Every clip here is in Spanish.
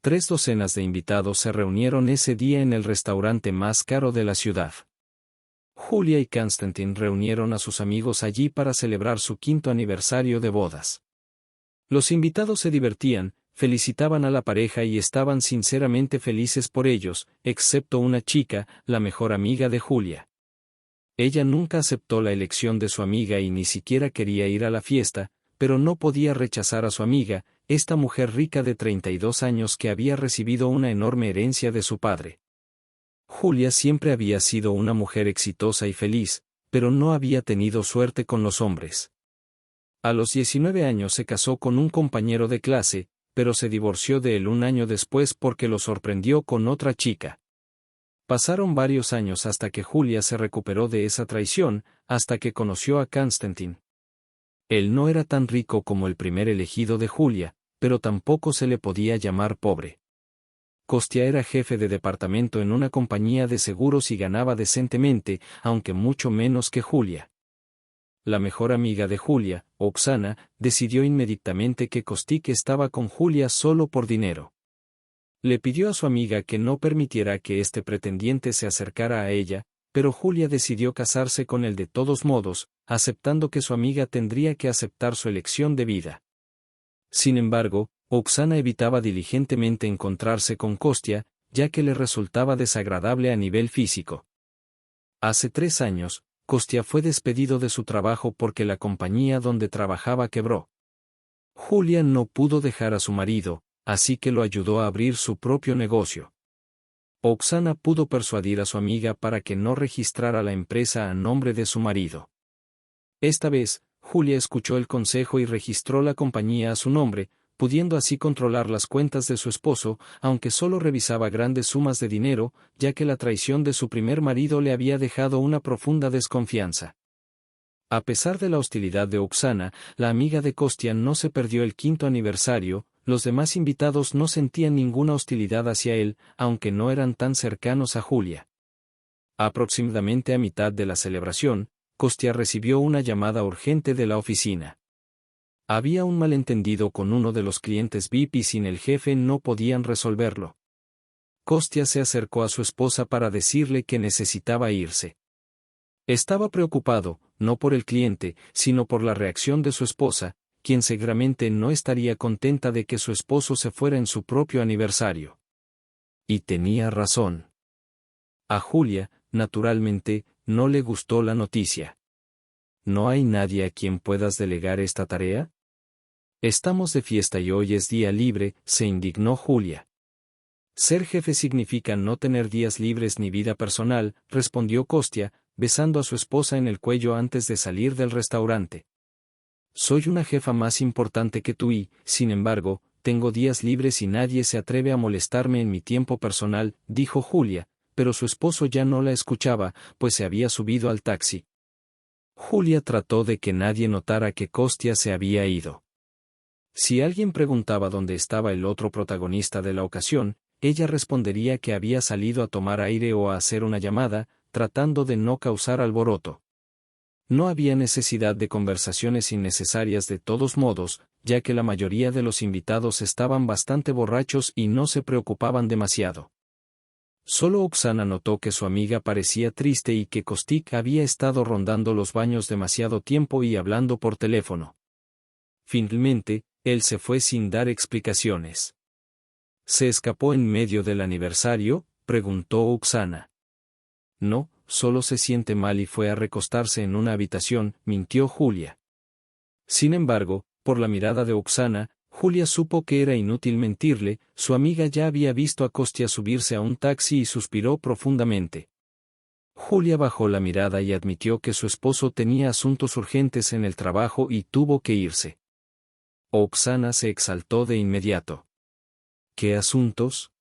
3 docenas de invitados se reunieron ese día en el restaurante más caro de la ciudad. Julia y Konstantin reunieron a sus amigos allí para celebrar su 5º aniversario de bodas. Los invitados se divertían, felicitaban a la pareja y estaban sinceramente felices por ellos, excepto una chica, la mejor amiga de Julia. Ella nunca aceptó la elección de su amiga y ni siquiera quería ir a la fiesta, pero no podía rechazar a su amiga, esta mujer rica de 32 años que había recibido una enorme herencia de su padre. Julia siempre había sido una mujer exitosa y feliz, pero no había tenido suerte con los hombres. A los 19 años se casó con un compañero de clase, pero se divorció de él un año después porque lo sorprendió con otra chica. Pasaron varios años hasta que Julia se recuperó de esa traición, hasta que conoció a Konstantin. Él no era tan rico como el primer elegido de Julia, pero tampoco se le podía llamar pobre. Kostya era jefe de departamento en una compañía de seguros y ganaba decentemente, aunque mucho menos que Julia. La mejor amiga de Julia, Oksana, decidió inmediatamente que Kostik estaba con Julia solo por dinero. Le pidió a su amiga que no permitiera que este pretendiente se acercara a ella, pero Julia decidió casarse con él de todos modos, aceptando que su amiga tendría que aceptar su elección de vida. Sin embargo, Oksana evitaba diligentemente encontrarse con Kostya, ya que le resultaba desagradable a nivel físico. Hace 3 años, Kostya fue despedido de su trabajo porque la compañía donde trabajaba quebró. Julia no pudo dejar a su marido, así que lo ayudó a abrir su propio negocio. Oksana pudo persuadir a su amiga para que no registrara la empresa a nombre de su marido. Esta vez, Julia escuchó el consejo y registró la compañía a su nombre, pudiendo así controlar las cuentas de su esposo, aunque solo revisaba grandes sumas de dinero, ya que la traición de su primer marido le había dejado una profunda desconfianza. A pesar de la hostilidad de Oksana, la amiga de Kostya no se perdió el 5º aniversario, los demás invitados no sentían ninguna hostilidad hacia él, aunque no eran tan cercanos a Julia. Aproximadamente a mitad de la celebración, Kostya recibió una llamada urgente de la oficina. Había un malentendido con uno de los clientes VIP y sin el jefe no podían resolverlo. Kostya se acercó a su esposa para decirle que necesitaba irse. Estaba preocupado, no por el cliente, sino por la reacción de su esposa, quien seguramente no estaría contenta de que su esposo se fuera en su propio aniversario. Y tenía razón. A Julia, naturalmente, no le gustó la noticia. ¿No hay nadie a quien puedas delegar esta tarea? Estamos de fiesta y hoy es día libre, se indignó Julia. Ser jefe significa no tener días libres ni vida personal, respondió Kostya, besando a su esposa en el cuello antes de salir del restaurante. Soy una jefa más importante que tú y, sin embargo, tengo días libres y nadie se atreve a molestarme en mi tiempo personal, dijo Julia, pero su esposo ya no la escuchaba, pues se había subido al taxi. Julia trató de que nadie notara que Kostya se había ido. Si alguien preguntaba dónde estaba el otro protagonista de la ocasión, ella respondería que había salido a tomar aire o a hacer una llamada, tratando de no causar alboroto. No había necesidad de conversaciones innecesarias de todos modos, ya que la mayoría de los invitados estaban bastante borrachos y no se preocupaban demasiado. Solo Oksana notó que su amiga parecía triste y que Kostik había estado rondando los baños demasiado tiempo y hablando por teléfono. Finalmente, él se fue sin dar explicaciones. ¿Se escapó en medio del aniversario?, preguntó Oksana. No, solo se siente mal y fue a recostarse en una habitación, mintió Julia. Sin embargo, por la mirada de Oksana, Julia supo que era inútil mentirle, su amiga ya había visto a Kostya subirse a un taxi y suspiró profundamente. Julia bajó la mirada y admitió que su esposo tenía asuntos urgentes en el trabajo y tuvo que irse. Oksana se exaltó de inmediato. ¿Qué asuntos?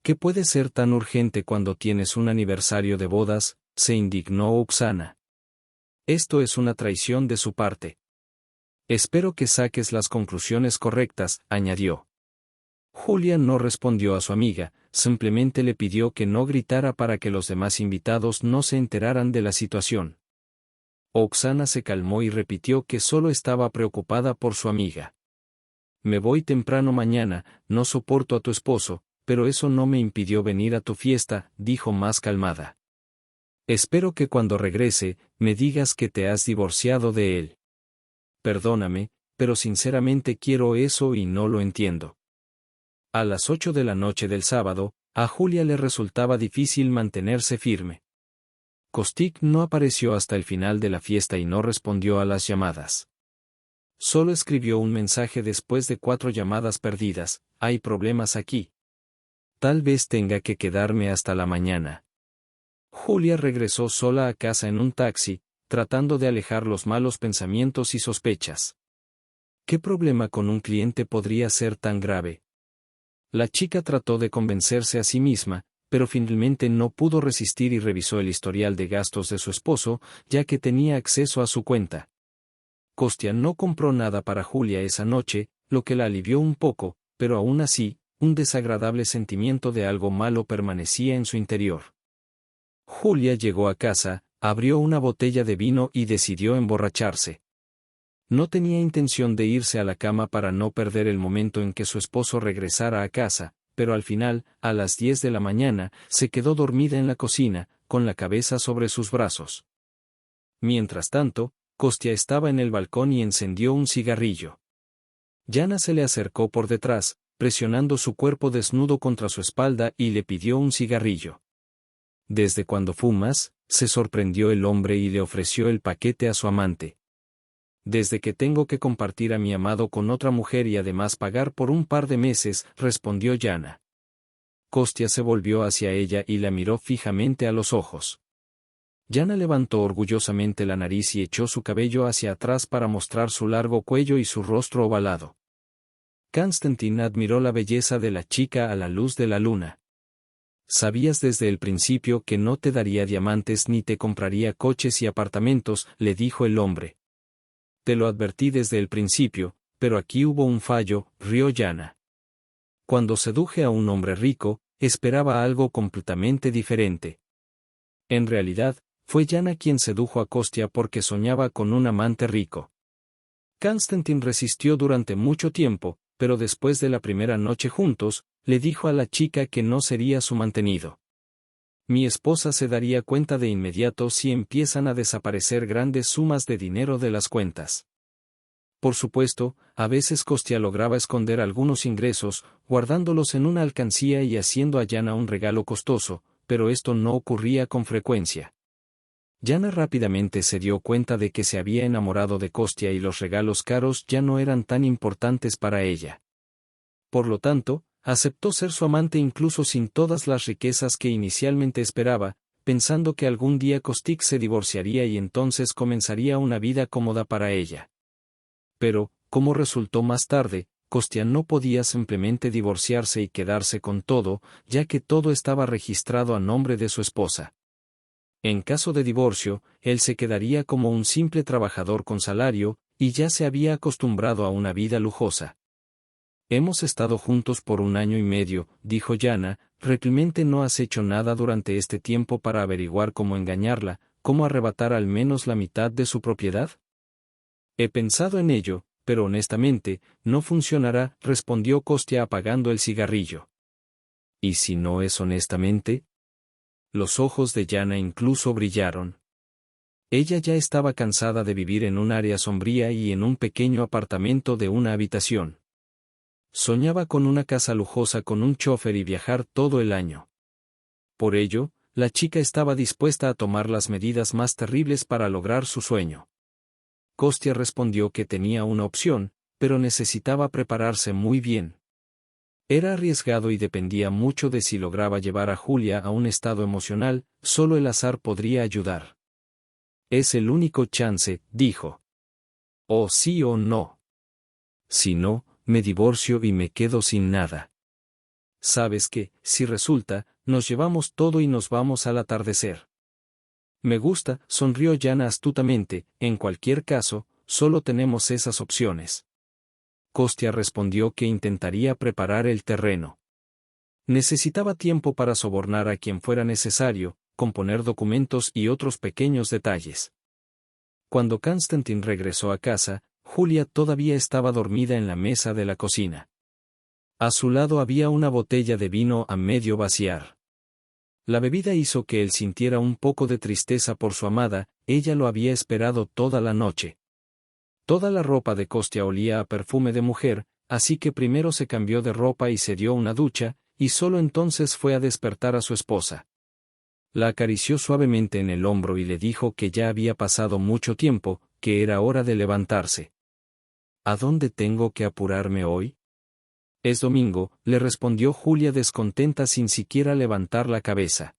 ¿Qué puede ser tan urgente cuando tienes un aniversario de bodas?, se indignó Oksana. Esto es una traición de su parte. Espero que saques las conclusiones correctas, añadió. Julia no respondió a su amiga, simplemente le pidió que no gritara para que los demás invitados no se enteraran de la situación. Oksana se calmó y repitió que solo estaba preocupada por su amiga. Me voy temprano mañana, no soporto a tu esposo, pero eso no me impidió venir a tu fiesta, dijo más calmada. Espero que cuando regrese, me digas que te has divorciado de él. Perdóname, pero sinceramente quiero eso y no lo entiendo. A las 8 de la noche del sábado, a Julia le resultaba difícil mantenerse firme. Kostik no apareció hasta el final de la fiesta y no respondió a las llamadas. Solo escribió un mensaje después de 4 llamadas perdidas: hay problemas aquí. Tal vez tenga que quedarme hasta la mañana. Julia regresó sola a casa en un taxi, tratando de alejar los malos pensamientos y sospechas. ¿Qué problema con un cliente podría ser tan grave? La chica trató de convencerse a sí misma, pero finalmente no pudo resistir y revisó el historial de gastos de su esposo, ya que tenía acceso a su cuenta. Kostya no compró nada para Julia esa noche, lo que la alivió un poco, pero aún así, un desagradable sentimiento de algo malo permanecía en su interior. Julia llegó a casa, abrió una botella de vino y decidió emborracharse. No tenía intención de irse a la cama para no perder el momento en que su esposo regresara a casa, pero al final, a las 10 de la mañana, se quedó dormida en la cocina, con la cabeza sobre sus brazos. Mientras tanto, Kostya estaba en el balcón y encendió un cigarrillo. Yana se le acercó por detrás, presionando su cuerpo desnudo contra su espalda y le pidió un cigarrillo. ¿Desde cuándo fumas?, se sorprendió el hombre y le ofreció el paquete a su amante. Desde que tengo que compartir a mi amado con otra mujer y además pagar por un par de meses, respondió Yana. Kostya se volvió hacia ella y la miró fijamente a los ojos. Yana levantó orgullosamente la nariz y echó su cabello hacia atrás para mostrar su largo cuello y su rostro ovalado. Konstantin admiró la belleza de la chica a la luz de la luna. Sabías desde el principio que no te daría diamantes ni te compraría coches y apartamentos, le dijo el hombre. Te lo advertí desde el principio, pero aquí hubo un fallo, rió Yana. Cuando seduje a un hombre rico, esperaba algo completamente diferente. En realidad, fue Yana quien sedujo a Kostya porque soñaba con un amante rico. Konstantin resistió durante mucho tiempo, pero después de la primera noche juntos, le dijo a la chica que no sería su mantenido. Mi esposa se daría cuenta de inmediato si empiezan a desaparecer grandes sumas de dinero de las cuentas. Por supuesto, a veces Kostya lograba esconder algunos ingresos, guardándolos en una alcancía y haciendo a Yana un regalo costoso, pero esto no ocurría con frecuencia. Yana rápidamente se dio cuenta de que se había enamorado de Kostya y los regalos caros ya no eran tan importantes para ella. Por lo tanto, aceptó ser su amante incluso sin todas las riquezas que inicialmente esperaba, pensando que algún día Kostik se divorciaría y entonces comenzaría una vida cómoda para ella. Pero, como resultó más tarde, Kostya no podía simplemente divorciarse y quedarse con todo, ya que todo estaba registrado a nombre de su esposa. En caso de divorcio, él se quedaría como un simple trabajador con salario, y ya se había acostumbrado a una vida lujosa. Hemos estado juntos por 1 año y medio, dijo Yana, ¿realmente no has hecho nada durante este tiempo para averiguar cómo engañarla, cómo arrebatar al menos la mitad de su propiedad? He pensado en ello, pero honestamente, no funcionará, respondió Kostya apagando el cigarrillo. ¿Y si no es honestamente? Los ojos de Yana incluso brillaron. Ella ya estaba cansada de vivir en un área sombría y en un pequeño apartamento de una habitación. Soñaba con una casa lujosa con un chofer y viajar todo el año. Por ello, la chica estaba dispuesta a tomar las medidas más terribles para lograr su sueño. Kostya respondió que tenía una opción, pero necesitaba prepararse muy bien. Era arriesgado y dependía mucho de si lograba llevar a Julia a un estado emocional, solo el azar podría ayudar. Es el único chance, dijo. O sí o no. Si no, me divorcio y me quedo sin nada. Sabes que, si resulta, nos llevamos todo y nos vamos al atardecer. Me gusta, sonrió Yana astutamente, en cualquier caso, solo tenemos esas opciones. Kostya respondió que intentaría preparar el terreno. Necesitaba tiempo para sobornar a quien fuera necesario, componer documentos y otros pequeños detalles. Cuando Konstantin regresó a casa, Julia todavía estaba dormida en la mesa de la cocina. A su lado había una botella de vino a medio vaciar. La bebida hizo que él sintiera un poco de tristeza por su amada, ella lo había esperado toda la noche. Toda la ropa de Kostya olía a perfume de mujer, así que primero se cambió de ropa y se dio una ducha, y solo entonces fue a despertar a su esposa. La acarició suavemente en el hombro y le dijo que ya había pasado mucho tiempo, que era hora de levantarse. ¿A dónde tengo que apurarme hoy? Es domingo, le respondió Julia descontenta sin siquiera levantar la cabeza.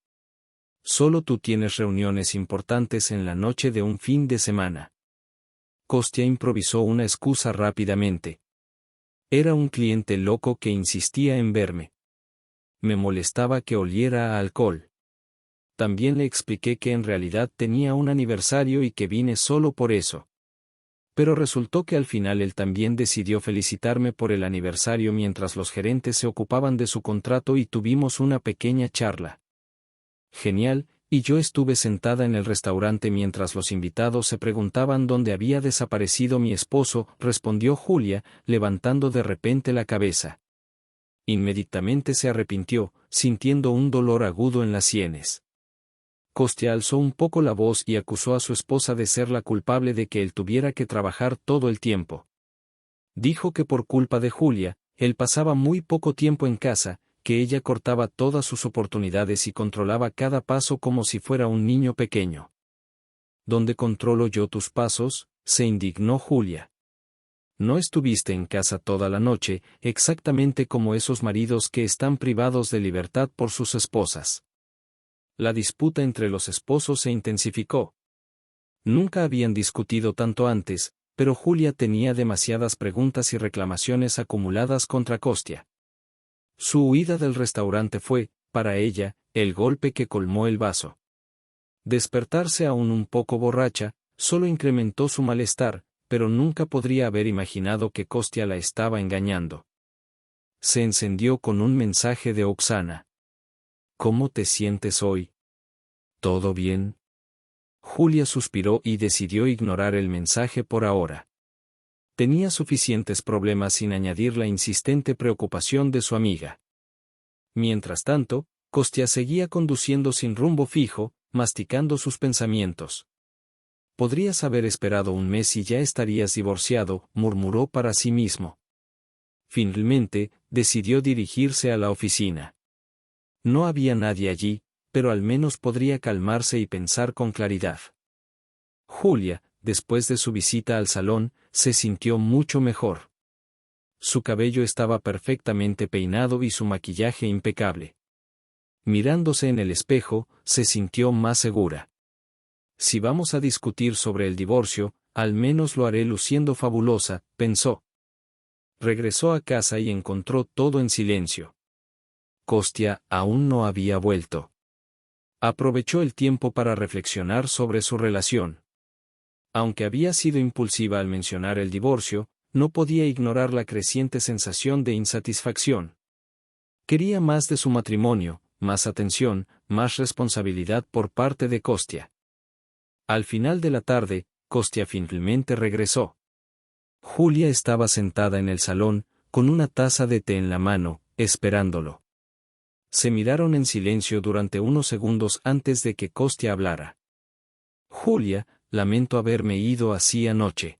Solo tú tienes reuniones importantes en la noche de un fin de semana. Kostya improvisó una excusa rápidamente. Era un cliente loco que insistía en verme. Me molestaba que oliera a alcohol. También le expliqué que en realidad tenía un aniversario y que vine solo por eso. Pero resultó que al final él también decidió felicitarme por el aniversario mientras los gerentes se ocupaban de su contrato y tuvimos una pequeña charla. Genial, y yo estuve sentada en el restaurante mientras los invitados se preguntaban dónde había desaparecido mi esposo, respondió Julia, levantando de repente la cabeza. Inmediatamente se arrepintió, sintiendo un dolor agudo en las sienes. Kostya alzó un poco la voz y acusó a su esposa de ser la culpable de que él tuviera que trabajar todo el tiempo. Dijo que por culpa de Julia, él pasaba muy poco tiempo en casa, que ella cortaba todas sus oportunidades y controlaba cada paso como si fuera un niño pequeño. ¿Dónde controlo yo tus pasos?, se indignó Julia. No estuviste en casa toda la noche, exactamente como esos maridos que están privados de libertad por sus esposas. La disputa entre los esposos se intensificó. Nunca habían discutido tanto antes, pero Julia tenía demasiadas preguntas y reclamaciones acumuladas contra Kostya. Su huida del restaurante fue, para ella, el golpe que colmó el vaso. Despertarse aún un poco borracha, solo incrementó su malestar, pero nunca podría haber imaginado que Kostya la estaba engañando. Se encendió con un mensaje de Oksana. ¿Cómo te sientes hoy? ¿Todo bien? Julia suspiró y decidió ignorar el mensaje por ahora. Tenía suficientes problemas sin añadir la insistente preocupación de su amiga. Mientras tanto, Kostya seguía conduciendo sin rumbo fijo, masticando sus pensamientos. Podrías haber esperado un mes y ya estarías divorciado, murmuró para sí mismo. Finalmente, decidió dirigirse a la oficina. No había nadie allí, pero al menos podría calmarse y pensar con claridad. Julia, después de su visita al salón, se sintió mucho mejor. Su cabello estaba perfectamente peinado y su maquillaje impecable. Mirándose en el espejo, se sintió más segura. Si vamos a discutir sobre el divorcio, al menos lo haré luciendo fabulosa, pensó. Regresó a casa y encontró todo en silencio. Kostya aún no había vuelto. Aprovechó el tiempo para reflexionar sobre su relación. Aunque había sido impulsiva al mencionar el divorcio, no podía ignorar la creciente sensación de insatisfacción. Quería más de su matrimonio, más atención, más responsabilidad por parte de Kostya. Al final de la tarde, Kostya finalmente regresó. Julia estaba sentada en el salón, con una taza de té en la mano, esperándolo. Se miraron en silencio durante unos segundos antes de que Kostya hablara. Julia, lamento haberme ido así anoche.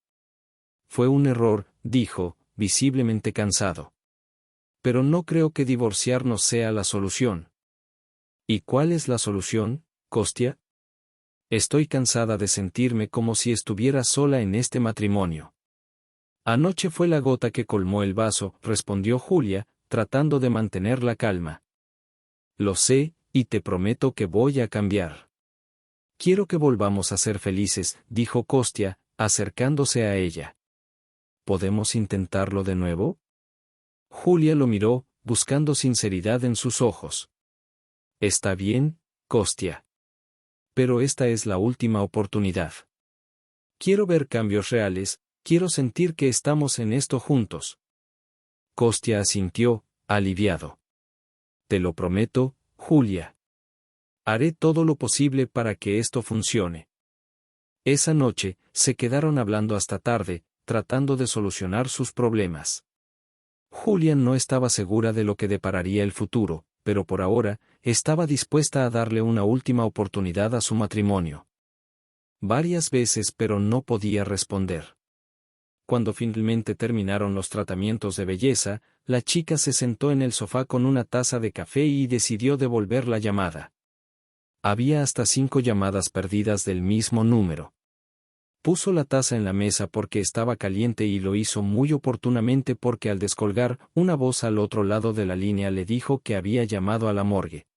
Fue un error, dijo, visiblemente cansado. Pero no creo que divorciarnos sea la solución. ¿Y cuál es la solución, Kostya? Estoy cansada de sentirme como si estuviera sola en este matrimonio. Anoche fue la gota que colmó el vaso, respondió Julia, tratando de mantener la calma. Lo sé, y te prometo que voy a cambiar. Quiero que volvamos a ser felices, dijo Kostya, acercándose a ella. ¿Podemos intentarlo de nuevo? Julia lo miró, buscando sinceridad en sus ojos. Está bien, Kostya. Pero esta es la última oportunidad. Quiero ver cambios reales, quiero sentir que estamos en esto juntos. Kostya asintió, aliviado. Te lo prometo, Julia. Haré todo lo posible para que esto funcione. Esa noche, se quedaron hablando hasta tarde, tratando de solucionar sus problemas. Julia no estaba segura de lo que depararía el futuro, pero por ahora, estaba dispuesta a darle una última oportunidad a su matrimonio. Varias veces, pero no podía responder. Cuando finalmente terminaron los tratamientos de belleza, la chica se sentó en el sofá con una taza de café y decidió devolver la llamada. Había hasta 5 llamadas perdidas del mismo número. Puso la taza en la mesa porque estaba caliente y lo hizo muy oportunamente porque al descolgar, una voz al otro lado de la línea le dijo que había llamado a la morgue.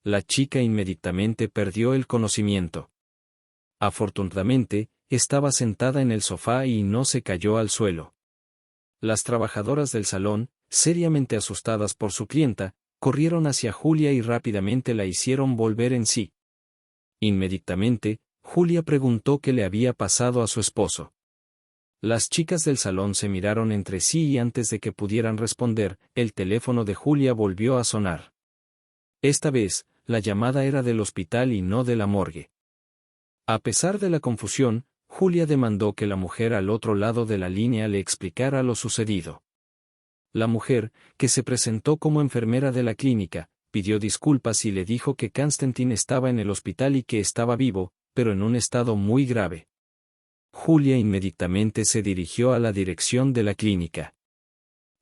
La chica inmediatamente perdió el conocimiento. Afortunadamente, estaba sentada en el sofá y no se cayó al suelo. Las trabajadoras del salón, seriamente asustadas por su clienta, corrieron hacia Julia y rápidamente la hicieron volver en sí. Inmediatamente, Julia preguntó qué le había pasado a su esposo. Las chicas del salón se miraron entre sí y antes de que pudieran responder, el teléfono de Julia volvió a sonar. Esta vez, la llamada era del hospital y no de la morgue. A pesar de la confusión, Julia demandó que la mujer al otro lado de la línea le explicara lo sucedido. La mujer, que se presentó como enfermera de la clínica, pidió disculpas y le dijo que Constantin estaba en el hospital y que estaba vivo, pero en un estado muy grave. Julia inmediatamente se dirigió a la dirección de la clínica.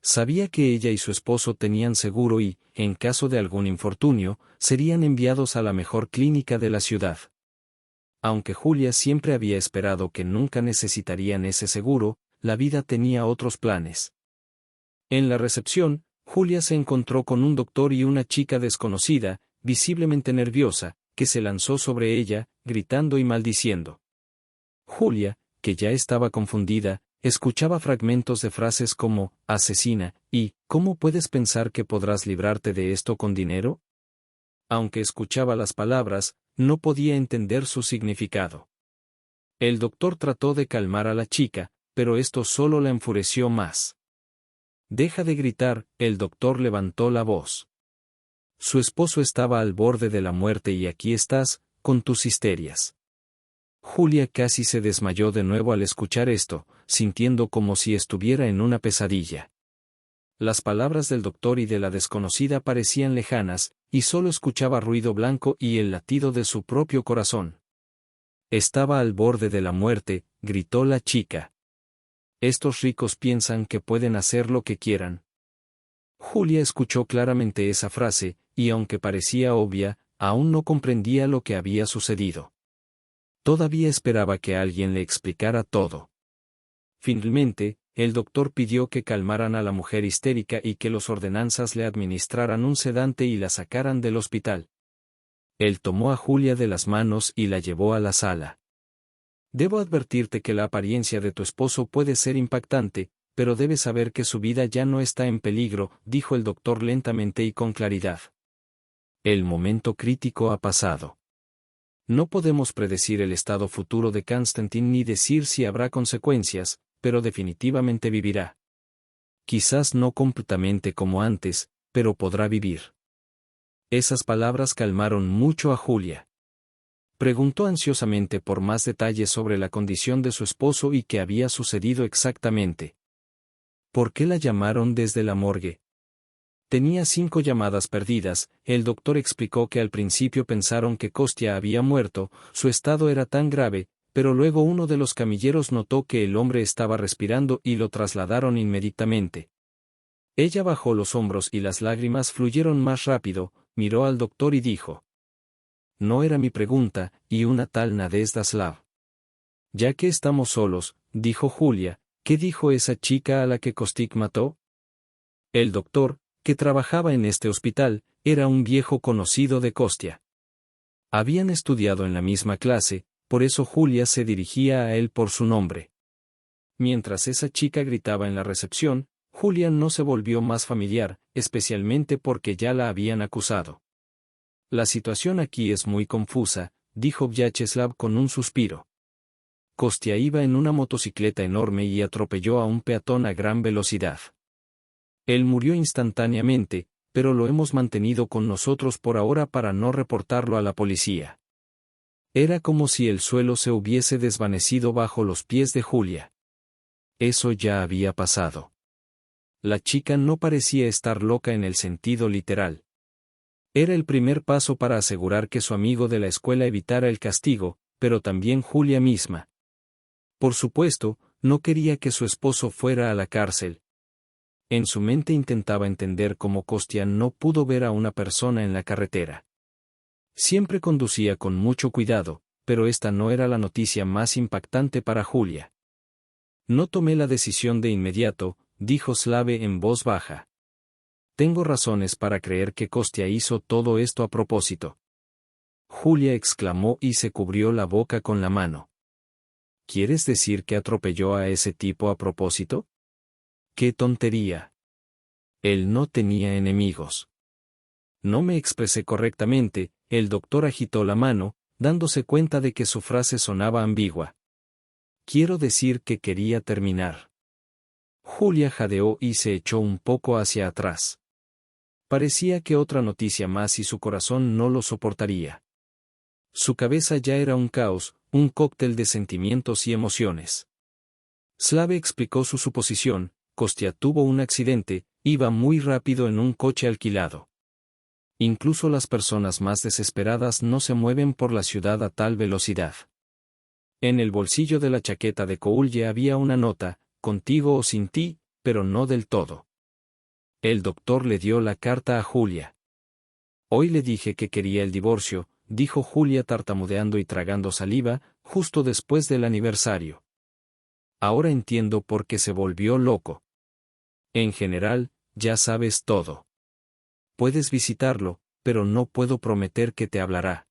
Sabía que ella y su esposo tenían seguro y, en caso de algún infortunio, serían enviados a la mejor clínica de la ciudad. Aunque Julia siempre había esperado que nunca necesitarían ese seguro, la vida tenía otros planes. En la recepción, Julia se encontró con un doctor y una chica desconocida, visiblemente nerviosa, que se lanzó sobre ella, gritando y maldiciendo. Julia, que ya estaba confundida, escuchaba fragmentos de frases como, asesina, y, ¿cómo puedes pensar que podrás librarte de esto con dinero? Aunque escuchaba las palabras, no podía entender su significado. El doctor trató de calmar a la chica, pero esto solo la enfureció más. Deja de gritar, el doctor levantó la voz. Su esposo estaba al borde de la muerte y aquí estás, con tus histerias. Julia casi se desmayó de nuevo al escuchar esto, sintiendo como si estuviera en una pesadilla. Las palabras del doctor y de la desconocida parecían lejanas, y solo escuchaba ruido blanco y el latido de su propio corazón. Estaba al borde de la muerte, gritó la chica. Estos ricos piensan que pueden hacer lo que quieran. Julia escuchó claramente esa frase, y aunque parecía obvia, aún no comprendía lo que había sucedido. Todavía esperaba que alguien le explicara todo. Finalmente, el doctor pidió que calmaran a la mujer histérica y que los ordenanzas le administraran un sedante y la sacaran del hospital. Él tomó a Julia de las manos y la llevó a la sala. Debo advertirte que la apariencia de tu esposo puede ser impactante, pero debes saber que su vida ya no está en peligro, dijo el doctor lentamente y con claridad. El momento crítico ha pasado. No podemos predecir el estado futuro de Constantin ni decir si habrá consecuencias, pero definitivamente vivirá. Quizás no completamente como antes, pero podrá vivir. Esas palabras calmaron mucho a Julia. Preguntó ansiosamente por más detalles sobre la condición de su esposo y qué había sucedido exactamente. ¿Por qué la llamaron desde la morgue? Tenía 5 llamadas perdidas, el doctor explicó que al principio pensaron que Kostya había muerto, su estado era tan grave, pero luego uno de los camilleros notó que el hombre estaba respirando y lo trasladaron inmediatamente. Ella bajó los hombros y las lágrimas fluyeron más rápido, miró al doctor y dijo: No era mi pregunta, y una tal Nadezhda Slav. Ya que estamos solos, dijo Julia, ¿qué dijo esa chica a la que Kostik mató? El doctor, que trabajaba en este hospital, era un viejo conocido de Kostya. Habían estudiado en la misma clase, por eso Julia se dirigía a él por su nombre. Mientras esa chica gritaba en la recepción, Julia no se volvió más familiar, especialmente porque ya la habían acusado. La situación aquí es muy confusa, dijo Vyacheslav con un suspiro. Kostya iba en una motocicleta enorme y atropelló a un peatón a gran velocidad. Él murió instantáneamente, pero lo hemos mantenido con nosotros por ahora para no reportarlo a la policía. Era como si el suelo se hubiese desvanecido bajo los pies de Julia. Eso ya había pasado. La chica no parecía estar loca en el sentido literal. Era el primer paso para asegurar que su amigo de la escuela evitara el castigo, pero también Julia misma. Por supuesto, no quería que su esposo fuera a la cárcel. En su mente intentaba entender cómo Kostya no pudo ver a una persona en la carretera. Siempre conducía con mucho cuidado, pero esta no era la noticia más impactante para Julia. No tomé la decisión de inmediato, dijo Slave en voz baja. Tengo razones para creer que Kostya hizo todo esto a propósito. Julia exclamó y se cubrió la boca con la mano. ¿Quieres decir que atropelló a ese tipo a propósito? ¡Qué tontería! Él no tenía enemigos. No me expresé correctamente, el doctor agitó la mano, dándose cuenta de que su frase sonaba ambigua. Quiero decir que quería terminar. Julia jadeó y se echó un poco hacia atrás. Parecía que otra noticia más y su corazón no lo soportaría. Su cabeza ya era un caos, un cóctel de sentimientos y emociones. Slave explicó su suposición: Kostya tuvo un accidente, iba muy rápido en un coche alquilado. Incluso las personas más desesperadas no se mueven por la ciudad a tal velocidad. En el bolsillo de la chaqueta de Koulia había una nota: contigo o sin ti, pero no del todo. El doctor le dio la carta a Julia. Hoy le dije que quería el divorcio, dijo Julia tartamudeando y tragando saliva, justo después del aniversario. Ahora entiendo por qué se volvió loco. En general, ya sabes todo. Puedes visitarlo, pero no puedo prometer que te hablará.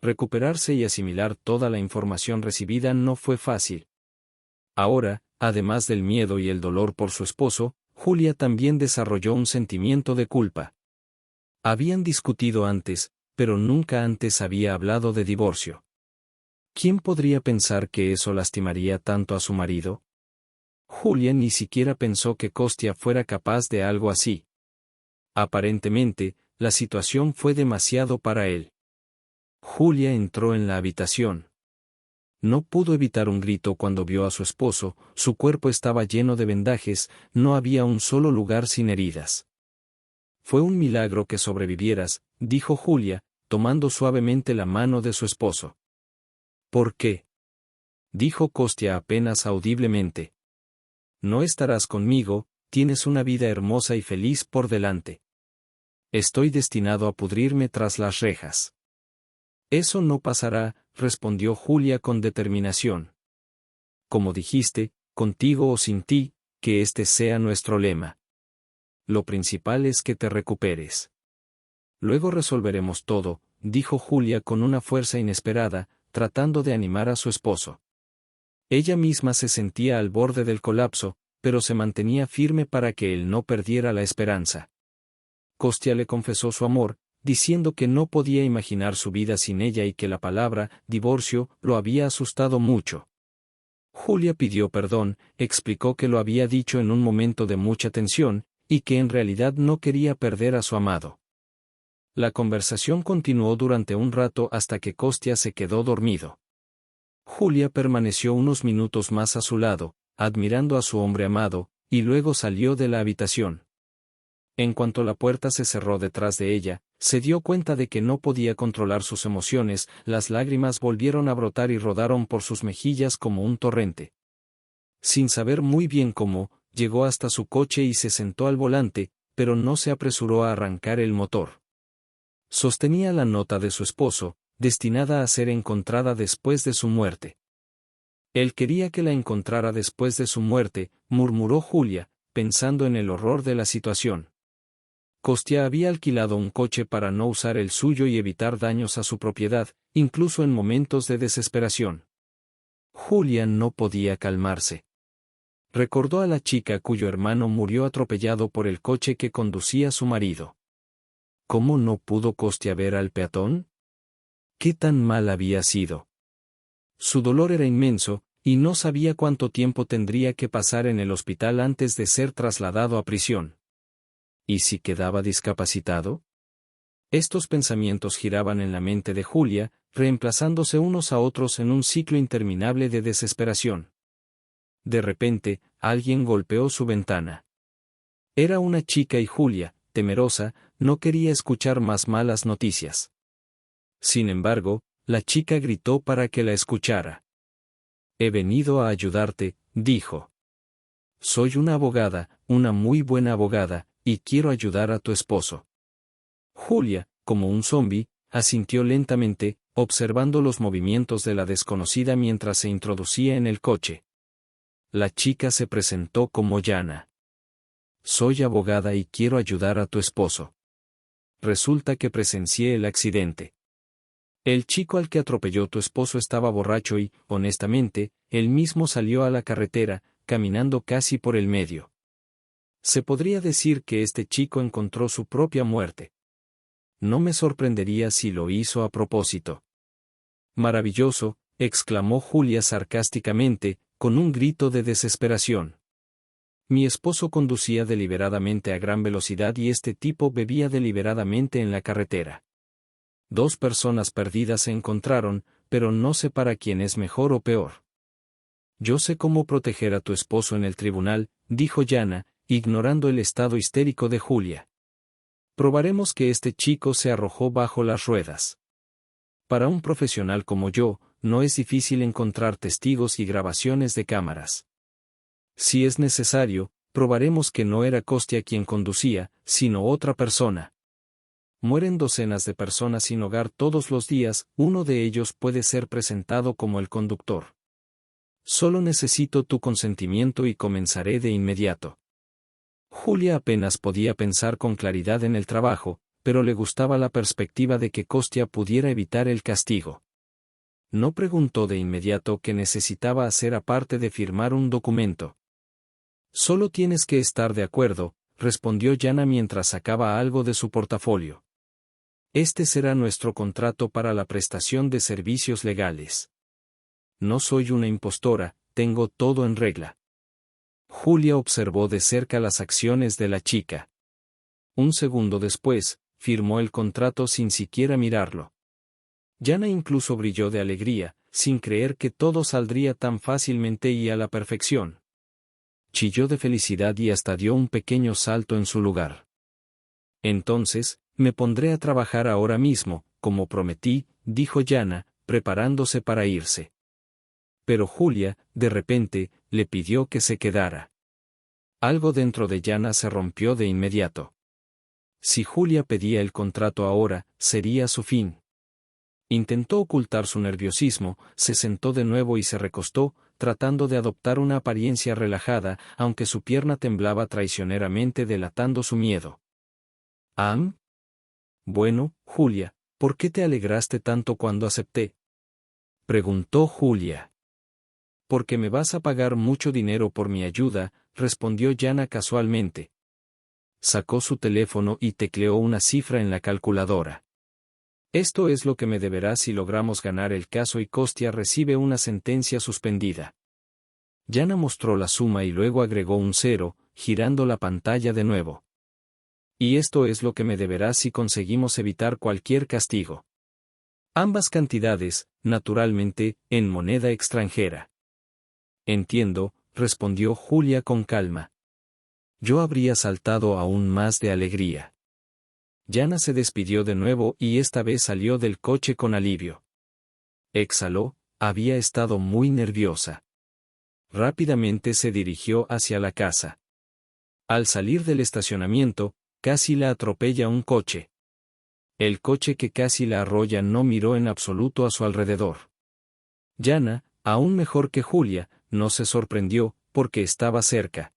Recuperarse y asimilar toda la información recibida no fue fácil. Ahora, además del miedo y el dolor por su esposo, Julia también desarrolló un sentimiento de culpa. Habían discutido antes, pero nunca antes había hablado de divorcio. ¿Quién podría pensar que eso lastimaría tanto a su marido? Julia ni siquiera pensó que Kostya fuera capaz de algo así. Aparentemente, la situación fue demasiado para él. Julia entró en la habitación. No pudo evitar un grito cuando vio a su esposo, su cuerpo estaba lleno de vendajes, no había un solo lugar sin heridas. Fue un milagro que sobrevivieras, dijo Julia, tomando suavemente la mano de su esposo. ¿Por qué? Dijo Kostya apenas audiblemente. No estarás conmigo, tienes una vida hermosa y feliz por delante. Estoy destinado a pudrirme tras las rejas. Eso no pasará, respondió Julia con determinación. Como dijiste, contigo o sin ti, que este sea nuestro lema. Lo principal es que te recuperes. Luego resolveremos todo, dijo Julia con una fuerza inesperada, tratando de animar a su esposo. Ella misma se sentía al borde del colapso, pero se mantenía firme para que él no perdiera la esperanza. Kostya le confesó su amor, diciendo que no podía imaginar su vida sin ella y que la palabra divorcio lo había asustado mucho. Julia pidió perdón, explicó que lo había dicho en un momento de mucha tensión, y que en realidad no quería perder a su amado. La conversación continuó durante un rato hasta que Kostya se quedó dormido. Julia permaneció unos minutos más a su lado, admirando a su hombre amado, y luego salió de la habitación. En cuanto la puerta se cerró detrás de ella, se dio cuenta de que no podía controlar sus emociones, las lágrimas volvieron a brotar y rodaron por sus mejillas como un torrente. Sin saber muy bien cómo, llegó hasta su coche y se sentó al volante, pero no se apresuró a arrancar el motor. Sostenía la nota de su esposo, destinada a ser encontrada después de su muerte. Él quería que la encontrara después de su muerte, murmuró Julia, pensando en el horror de la situación. Kostya había alquilado un coche para no usar el suyo y evitar daños a su propiedad, incluso en momentos de desesperación. Julia no podía calmarse. Recordó a la chica cuyo hermano murió atropellado por el coche que conducía su marido. ¿Cómo no pudo Kostya ver al peatón? ¿Qué tan mal había sido? Su dolor era inmenso, y no sabía cuánto tiempo tendría que pasar en el hospital antes de ser trasladado a prisión. ¿Y si quedaba discapacitado? Estos pensamientos giraban en la mente de Julia, reemplazándose unos a otros en un ciclo interminable de desesperación. De repente, alguien golpeó su ventana. Era una chica y Julia, temerosa, no quería escuchar más malas noticias. Sin embargo, la chica gritó para que la escuchara. He venido a ayudarte, dijo. Soy una abogada, una muy buena abogada, y quiero ayudar a tu esposo. Julia, como un zombi, asintió lentamente, observando los movimientos de la desconocida mientras se introducía en el coche. La chica se presentó como Jana. Soy abogada y quiero ayudar a tu esposo. Resulta que presencié el accidente. El chico al que atropelló tu esposo estaba borracho y, honestamente, él mismo salió a la carretera, caminando casi por el medio. Se podría decir que este chico encontró su propia muerte. No me sorprendería si lo hizo a propósito. Maravilloso, exclamó Julia sarcásticamente, con un grito de desesperación. Mi esposo conducía deliberadamente a gran velocidad y este tipo bebía deliberadamente en la carretera. Dos personas perdidas se encontraron, pero no sé para quién es mejor o peor. Yo sé cómo proteger a tu esposo en el tribunal, dijo Jana, ignorando el estado histérico de Julia. Probaremos que este chico se arrojó bajo las ruedas. Para un profesional como yo, no es difícil encontrar testigos y grabaciones de cámaras. Si es necesario, probaremos que no era Kostia quien conducía, sino otra persona. Mueren docenas de personas sin hogar todos los días, uno de ellos puede ser presentado como el conductor. Solo necesito tu consentimiento y comenzaré de inmediato. Julia apenas podía pensar con claridad en el trabajo, pero le gustaba la perspectiva de que Kostia pudiera evitar el castigo. No preguntó de inmediato qué necesitaba hacer aparte de firmar un documento. Solo tienes que estar de acuerdo, respondió Jana mientras sacaba algo de su portafolio. Este será nuestro contrato para la prestación de servicios legales. No soy una impostora, tengo todo en regla. Julia observó de cerca las acciones de la chica. Un segundo después, firmó el contrato sin siquiera mirarlo. Jana incluso brilló de alegría, sin creer que todo saldría tan fácilmente y a la perfección. Chilló de felicidad y hasta dio un pequeño salto en su lugar. Entonces, me pondré a trabajar ahora mismo, como prometí, dijo Jana, preparándose para irse. Pero Julia, de repente, le pidió que se quedara. Algo dentro de Jana se rompió de inmediato. Si Julia pedía el contrato ahora, sería su fin. Intentó ocultar su nerviosismo, se sentó de nuevo y se recostó, tratando de adoptar una apariencia relajada, aunque su pierna temblaba traicioneramente delatando su miedo. ¿Ah? Bueno, Julia, ¿por qué te alegraste tanto cuando acepté? Preguntó Julia. Porque me vas a pagar mucho dinero por mi ayuda, respondió Jana casualmente. Sacó su teléfono y tecleó una cifra en la calculadora. Esto es lo que me deberás si logramos ganar el caso y Kostia recibe una sentencia suspendida. Jana mostró la suma y luego agregó un 0, girando la pantalla de nuevo. Y esto es lo que me deberás si conseguimos evitar cualquier castigo. Ambas cantidades, naturalmente, en moneda extranjera. Entiendo, respondió Julia con calma. Yo habría saltado aún más de alegría. Jana se despidió de nuevo y esta vez salió del coche con alivio. Exhaló, había estado muy nerviosa. Rápidamente se dirigió hacia la casa. Al salir del estacionamiento, casi la atropella un coche. El coche que casi la arrolla no miró en absoluto a su alrededor. Jana, aún mejor que Julia, no se sorprendió, porque estaba cerca.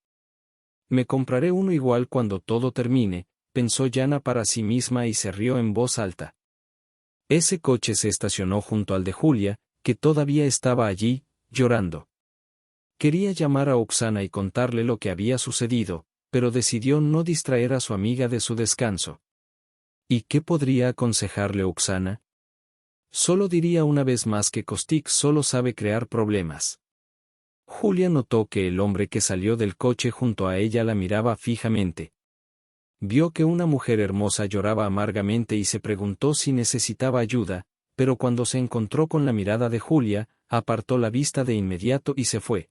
Me compraré uno igual cuando todo termine, pensó Jana para sí misma y se rió en voz alta. Ese coche se estacionó junto al de Julia, que todavía estaba allí, llorando. Quería llamar a Oksana y contarle lo que había sucedido, pero decidió no distraer a su amiga de su descanso. ¿Y qué podría aconsejarle Oksana? Solo diría una vez más que Kostik solo sabe crear problemas. Julia notó que el hombre que salió del coche junto a ella la miraba fijamente. Vio que una mujer hermosa lloraba amargamente y se preguntó si necesitaba ayuda, pero cuando se encontró con la mirada de Julia, apartó la vista de inmediato y se fue.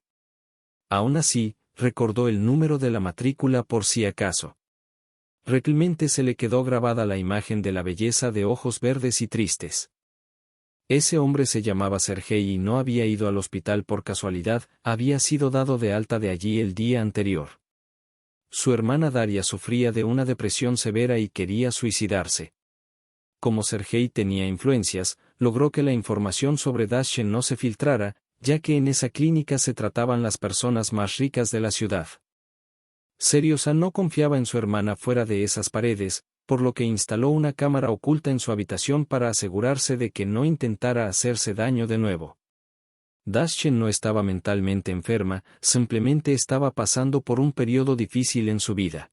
Aún así, recordó el número de la matrícula por si acaso. Realmente se le quedó grabada la imagen de la belleza de ojos verdes y tristes. Ese hombre se llamaba Sergei y no había ido al hospital por casualidad, había sido dado de alta de allí el día anterior. Su hermana Daria sufría de una depresión severa y quería suicidarse. Como Sergei tenía influencias, logró que la información sobre Dashen no se filtrara, ya que en esa clínica se trataban las personas más ricas de la ciudad. Seriosa no confiaba en su hermana fuera de esas paredes, por lo que instaló una cámara oculta en su habitación para asegurarse de que no intentara hacerse daño de nuevo. Dashen no estaba mentalmente enferma, simplemente estaba pasando por un periodo difícil en su vida.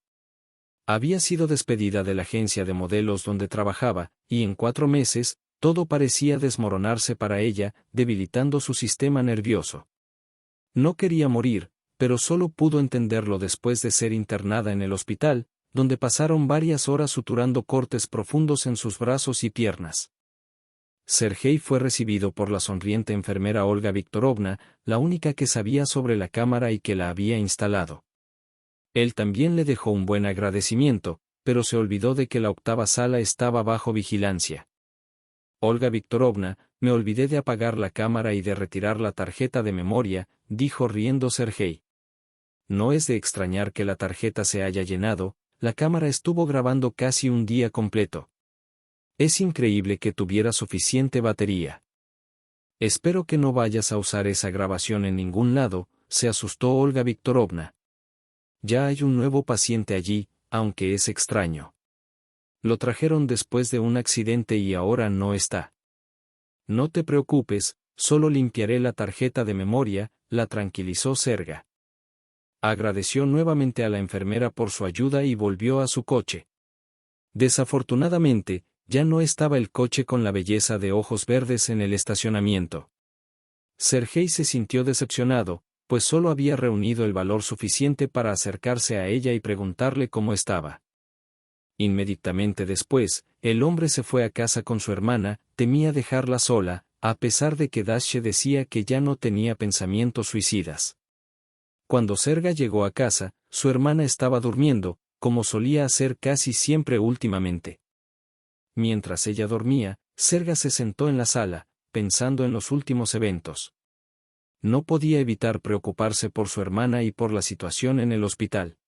Había sido despedida de la agencia de modelos donde trabajaba, y en 4 meses, todo parecía desmoronarse para ella, debilitando su sistema nervioso. No quería morir, pero solo pudo entenderlo después de ser internada en el hospital, donde pasaron varias horas suturando cortes profundos en sus brazos y piernas. Sergei fue recibido por la sonriente enfermera Olga Viktorovna, la única que sabía sobre la cámara y que la había instalado. Él también le dejó un buen agradecimiento, pero se olvidó de que la octava sala estaba bajo vigilancia. Olga Viktorovna, me olvidé de apagar la cámara y de retirar la tarjeta de memoria, dijo riendo Sergei. No es de extrañar que la tarjeta se haya llenado, la cámara estuvo grabando casi un día completo. Es increíble que tuviera suficiente batería. Espero que no vayas a usar esa grabación en ningún lado, se asustó Olga Viktorovna. Ya hay un nuevo paciente allí, aunque es extraño. Lo trajeron después de un accidente y ahora no está. No te preocupes, solo limpiaré la tarjeta de memoria, la tranquilizó Serga. Agradeció nuevamente a la enfermera por su ayuda y volvió a su coche. Desafortunadamente, ya no estaba el coche con la belleza de ojos verdes en el estacionamiento. Sergei se sintió decepcionado, pues solo había reunido el valor suficiente para acercarse a ella y preguntarle cómo estaba. Inmediatamente después, el hombre se fue a casa con su hermana, temía dejarla sola, a pesar de que Dashe decía que ya no tenía pensamientos suicidas. Cuando Serga llegó a casa, su hermana estaba durmiendo, como solía hacer casi siempre últimamente. Mientras ella dormía, Serga se sentó en la sala, pensando en los últimos eventos. No podía evitar preocuparse por su hermana y por la situación en el hospital.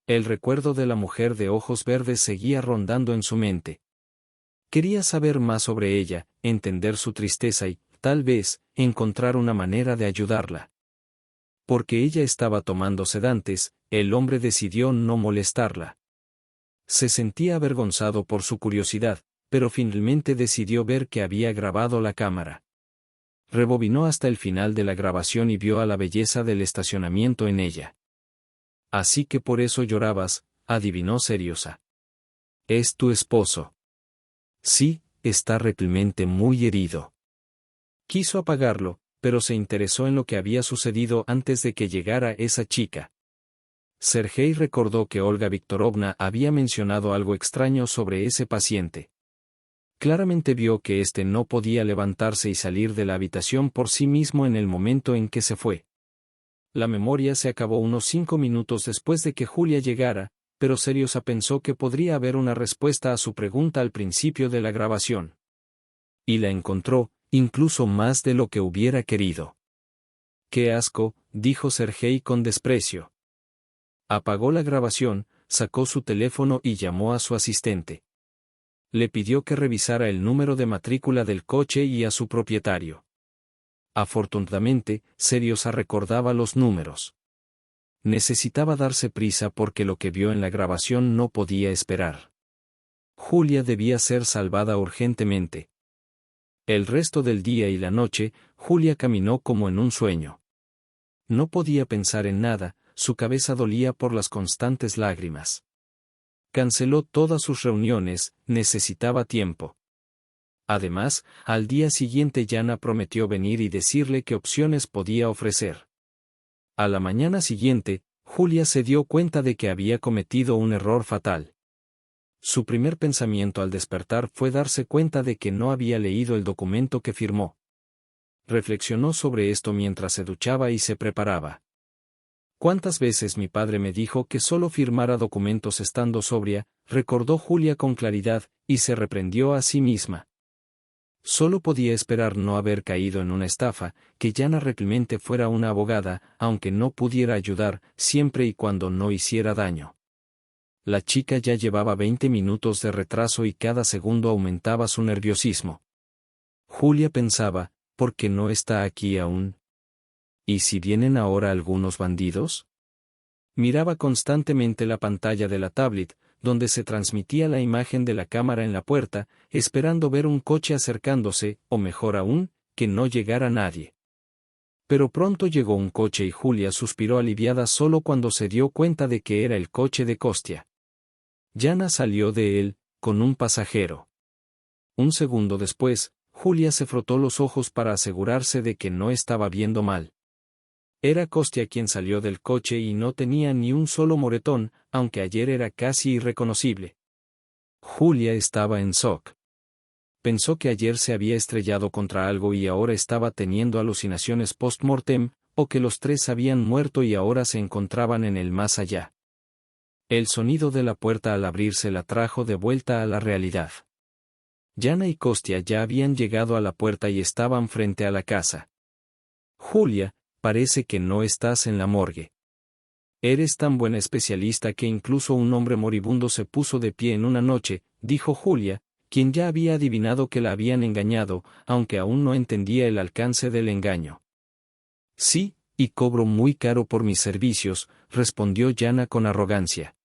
El recuerdo de la mujer de ojos verdes seguía rondando en su mente. Quería saber más sobre ella, entender su tristeza y, tal vez, encontrar una manera de ayudarla. Porque ella estaba tomando sedantes, el hombre decidió no molestarla. Se sentía avergonzado por su curiosidad, pero finalmente decidió ver que había grabado la cámara. Rebobinó hasta el final de la grabación y vio a la belleza del estacionamiento en ella. Así que por eso llorabas, adivinó Seriosa. ¿Es tu esposo? Sí, está realmente muy herido. Quiso apagarlo, pero se interesó en lo que había sucedido antes de que llegara esa chica. Sergei recordó que Olga Viktorovna había mencionado algo extraño sobre ese paciente. Claramente vio que éste no podía levantarse y salir de la habitación por sí mismo en el momento en que se fue. La memoria se acabó unos 5 minutos después de que Julia llegara, pero Seriosa pensó que podría haber una respuesta a su pregunta al principio de la grabación. Y la encontró, incluso más de lo que hubiera querido. ¡Qué asco!, dijo Sergei con desprecio. Apagó la grabación, sacó su teléfono y llamó a su asistente. Le pidió que revisara el número de matrícula del coche y a su propietario. Afortunadamente, Seriosa recordaba los números. Necesitaba darse prisa porque lo que vio en la grabación no podía esperar. Julia debía ser salvada urgentemente. El resto del día y la noche, Julia caminó como en un sueño. No podía pensar en nada, su cabeza dolía por las constantes lágrimas. Canceló todas sus reuniones, necesitaba tiempo. Además, al día siguiente Yana prometió venir y decirle qué opciones podía ofrecer. A la mañana siguiente, Julia se dio cuenta de que había cometido un error fatal. Su primer pensamiento al despertar fue darse cuenta de que no había leído el documento que firmó. Reflexionó sobre esto mientras se duchaba y se preparaba. ¿Cuántas veces mi padre me dijo que solo firmara documentos estando sobria? Recordó Julia con claridad, y se reprendió a sí misma. Solo podía esperar no haber caído en una estafa, que Jana realmente fuera una abogada, aunque no pudiera ayudar, siempre y cuando no hiciera daño. La chica ya llevaba 20 minutos de retraso y cada segundo aumentaba su nerviosismo. Julia pensaba, ¿por qué no está aquí aún? ¿Y si vienen ahora algunos bandidos? Miraba constantemente la pantalla de la tablet, donde se transmitía la imagen de la cámara en la puerta, esperando ver un coche acercándose, o mejor aún, que no llegara nadie. Pero pronto llegó un coche y Julia suspiró aliviada solo cuando se dio cuenta de que era el coche de Kostya. Jana salió de él, con un pasajero. Un segundo después, Julia se frotó los ojos para asegurarse de que no estaba viendo mal. Era Kostya quien salió del coche y no tenía ni un solo moretón, aunque ayer era casi irreconocible. Julia estaba en shock. Pensó que ayer se había estrellado contra algo y ahora estaba teniendo alucinaciones post-mortem, o que los tres habían muerto y ahora se encontraban en el más allá. El sonido de la puerta al abrirse la trajo de vuelta a la realidad. Jana y Kostya ya habían llegado a la puerta y estaban frente a la casa. Julia, parece que no estás en la morgue. Eres tan buena especialista que incluso un hombre moribundo se puso de pie en una noche, dijo Julia, quien ya había adivinado que la habían engañado, aunque aún no entendía el alcance del engaño. Sí, y cobro muy caro por mis servicios, respondió Jana con arrogancia.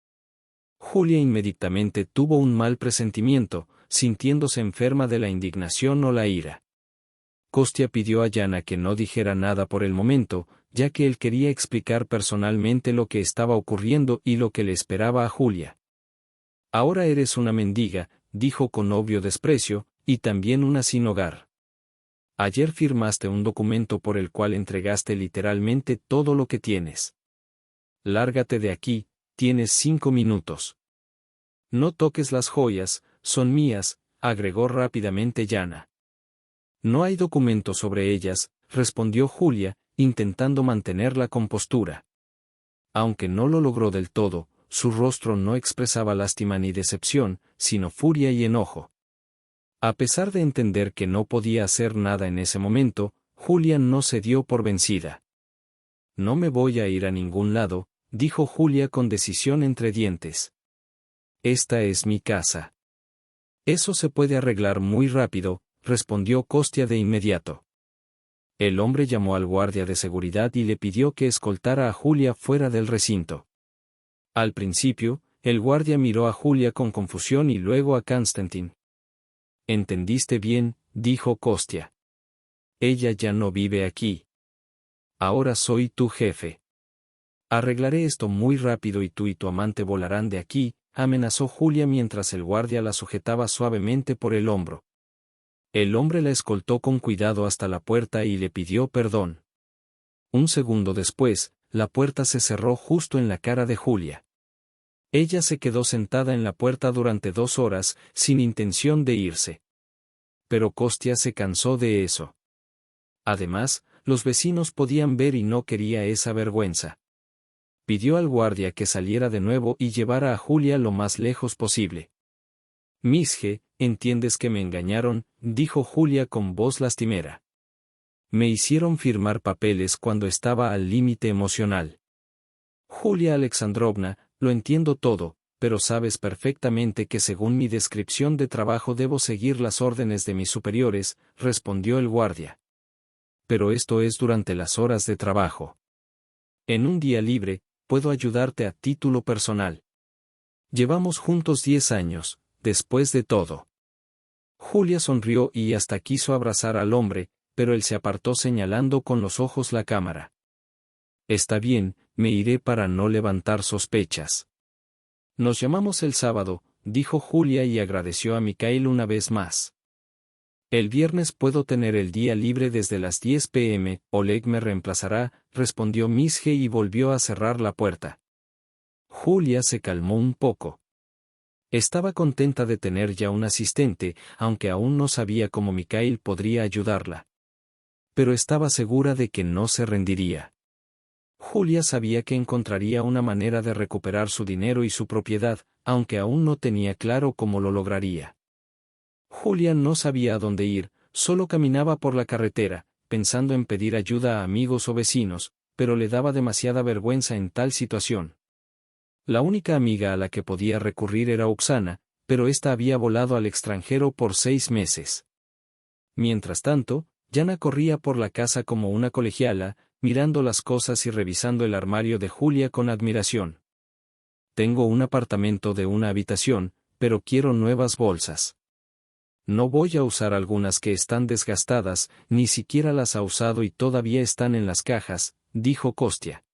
Julia inmediatamente tuvo un mal presentimiento, sintiéndose enferma de la indignación o la ira. Kostya pidió a Jana que no dijera nada por el momento, ya que él quería explicar personalmente lo que estaba ocurriendo y lo que le esperaba a Julia. Ahora eres una mendiga, dijo con obvio desprecio, y también una sin hogar. Ayer firmaste un documento por el cual entregaste literalmente todo lo que tienes. Lárgate de aquí, tienes 5 minutos. No toques las joyas, son mías, agregó rápidamente Jana. No hay documento sobre ellas, respondió Julia, intentando mantener la compostura. Aunque no lo logró del todo, su rostro no expresaba lástima ni decepción, sino furia y enojo. A pesar de entender que no podía hacer nada en ese momento, Julia no se dio por vencida. No me voy a ir a ningún lado, dijo Julia con decisión entre dientes. Esta es mi casa. Eso se puede arreglar muy rápido, respondió Kostya de inmediato. El hombre llamó al guardia de seguridad y le pidió que escoltara a Julia fuera del recinto. Al principio, el guardia miró a Julia con confusión y luego a Konstantin. ¿Entendiste bien?, dijo Kostya. Ella ya no vive aquí. Ahora soy tu jefe. Arreglaré esto muy rápido y tú y tu amante volarán de aquí, amenazó Julia mientras el guardia la sujetaba suavemente por el hombro. El hombre la escoltó con cuidado hasta la puerta y le pidió perdón. Un segundo después, la puerta se cerró justo en la cara de Julia. Ella se quedó sentada en la puerta durante 2 horas, sin intención de irse. Pero Kostya se cansó de eso. Además, los vecinos podían ver y no quería esa vergüenza. Pidió al guardia que saliera de nuevo y llevara a Julia lo más lejos posible. Misje, entiendes que me engañaron, dijo Julia con voz lastimera. Me hicieron firmar papeles cuando estaba al límite emocional. Julia Alexandrovna, lo entiendo todo, pero sabes perfectamente que según mi descripción de trabajo debo seguir las órdenes de mis superiores, respondió el guardia. Pero esto es durante las horas de trabajo. En un día libre, puedo ayudarte a título personal. Llevamos juntos 10 años, después de todo. Julia sonrió y hasta quiso abrazar al hombre, pero él se apartó señalando con los ojos la cámara. Está bien, me iré para no levantar sospechas. Nos llamamos el sábado, dijo Julia y agradeció a Mikhail una vez más. El viernes puedo tener el día libre desde las 10 p.m., Oleg me reemplazará, respondió Misje y volvió a cerrar la puerta. Julia se calmó un poco. Estaba contenta de tener ya un asistente, aunque aún no sabía cómo Mikhail podría ayudarla. Pero estaba segura de que no se rendiría. Julia sabía que encontraría una manera de recuperar su dinero y su propiedad, aunque aún no tenía claro cómo lo lograría. Julia no sabía a dónde ir, solo caminaba por la carretera, pensando en pedir ayuda a amigos o vecinos, pero le daba demasiada vergüenza en tal situación. La única amiga a la que podía recurrir era Oksana, pero ésta había volado al extranjero por 6 meses. Mientras tanto, Yana corría por la casa como una colegiala, mirando las cosas y revisando el armario de Julia con admiración. Tengo un apartamento de una habitación, pero quiero nuevas bolsas. No voy a usar algunas que están desgastadas, ni siquiera las ha usado y todavía están en las cajas, dijo Kostya.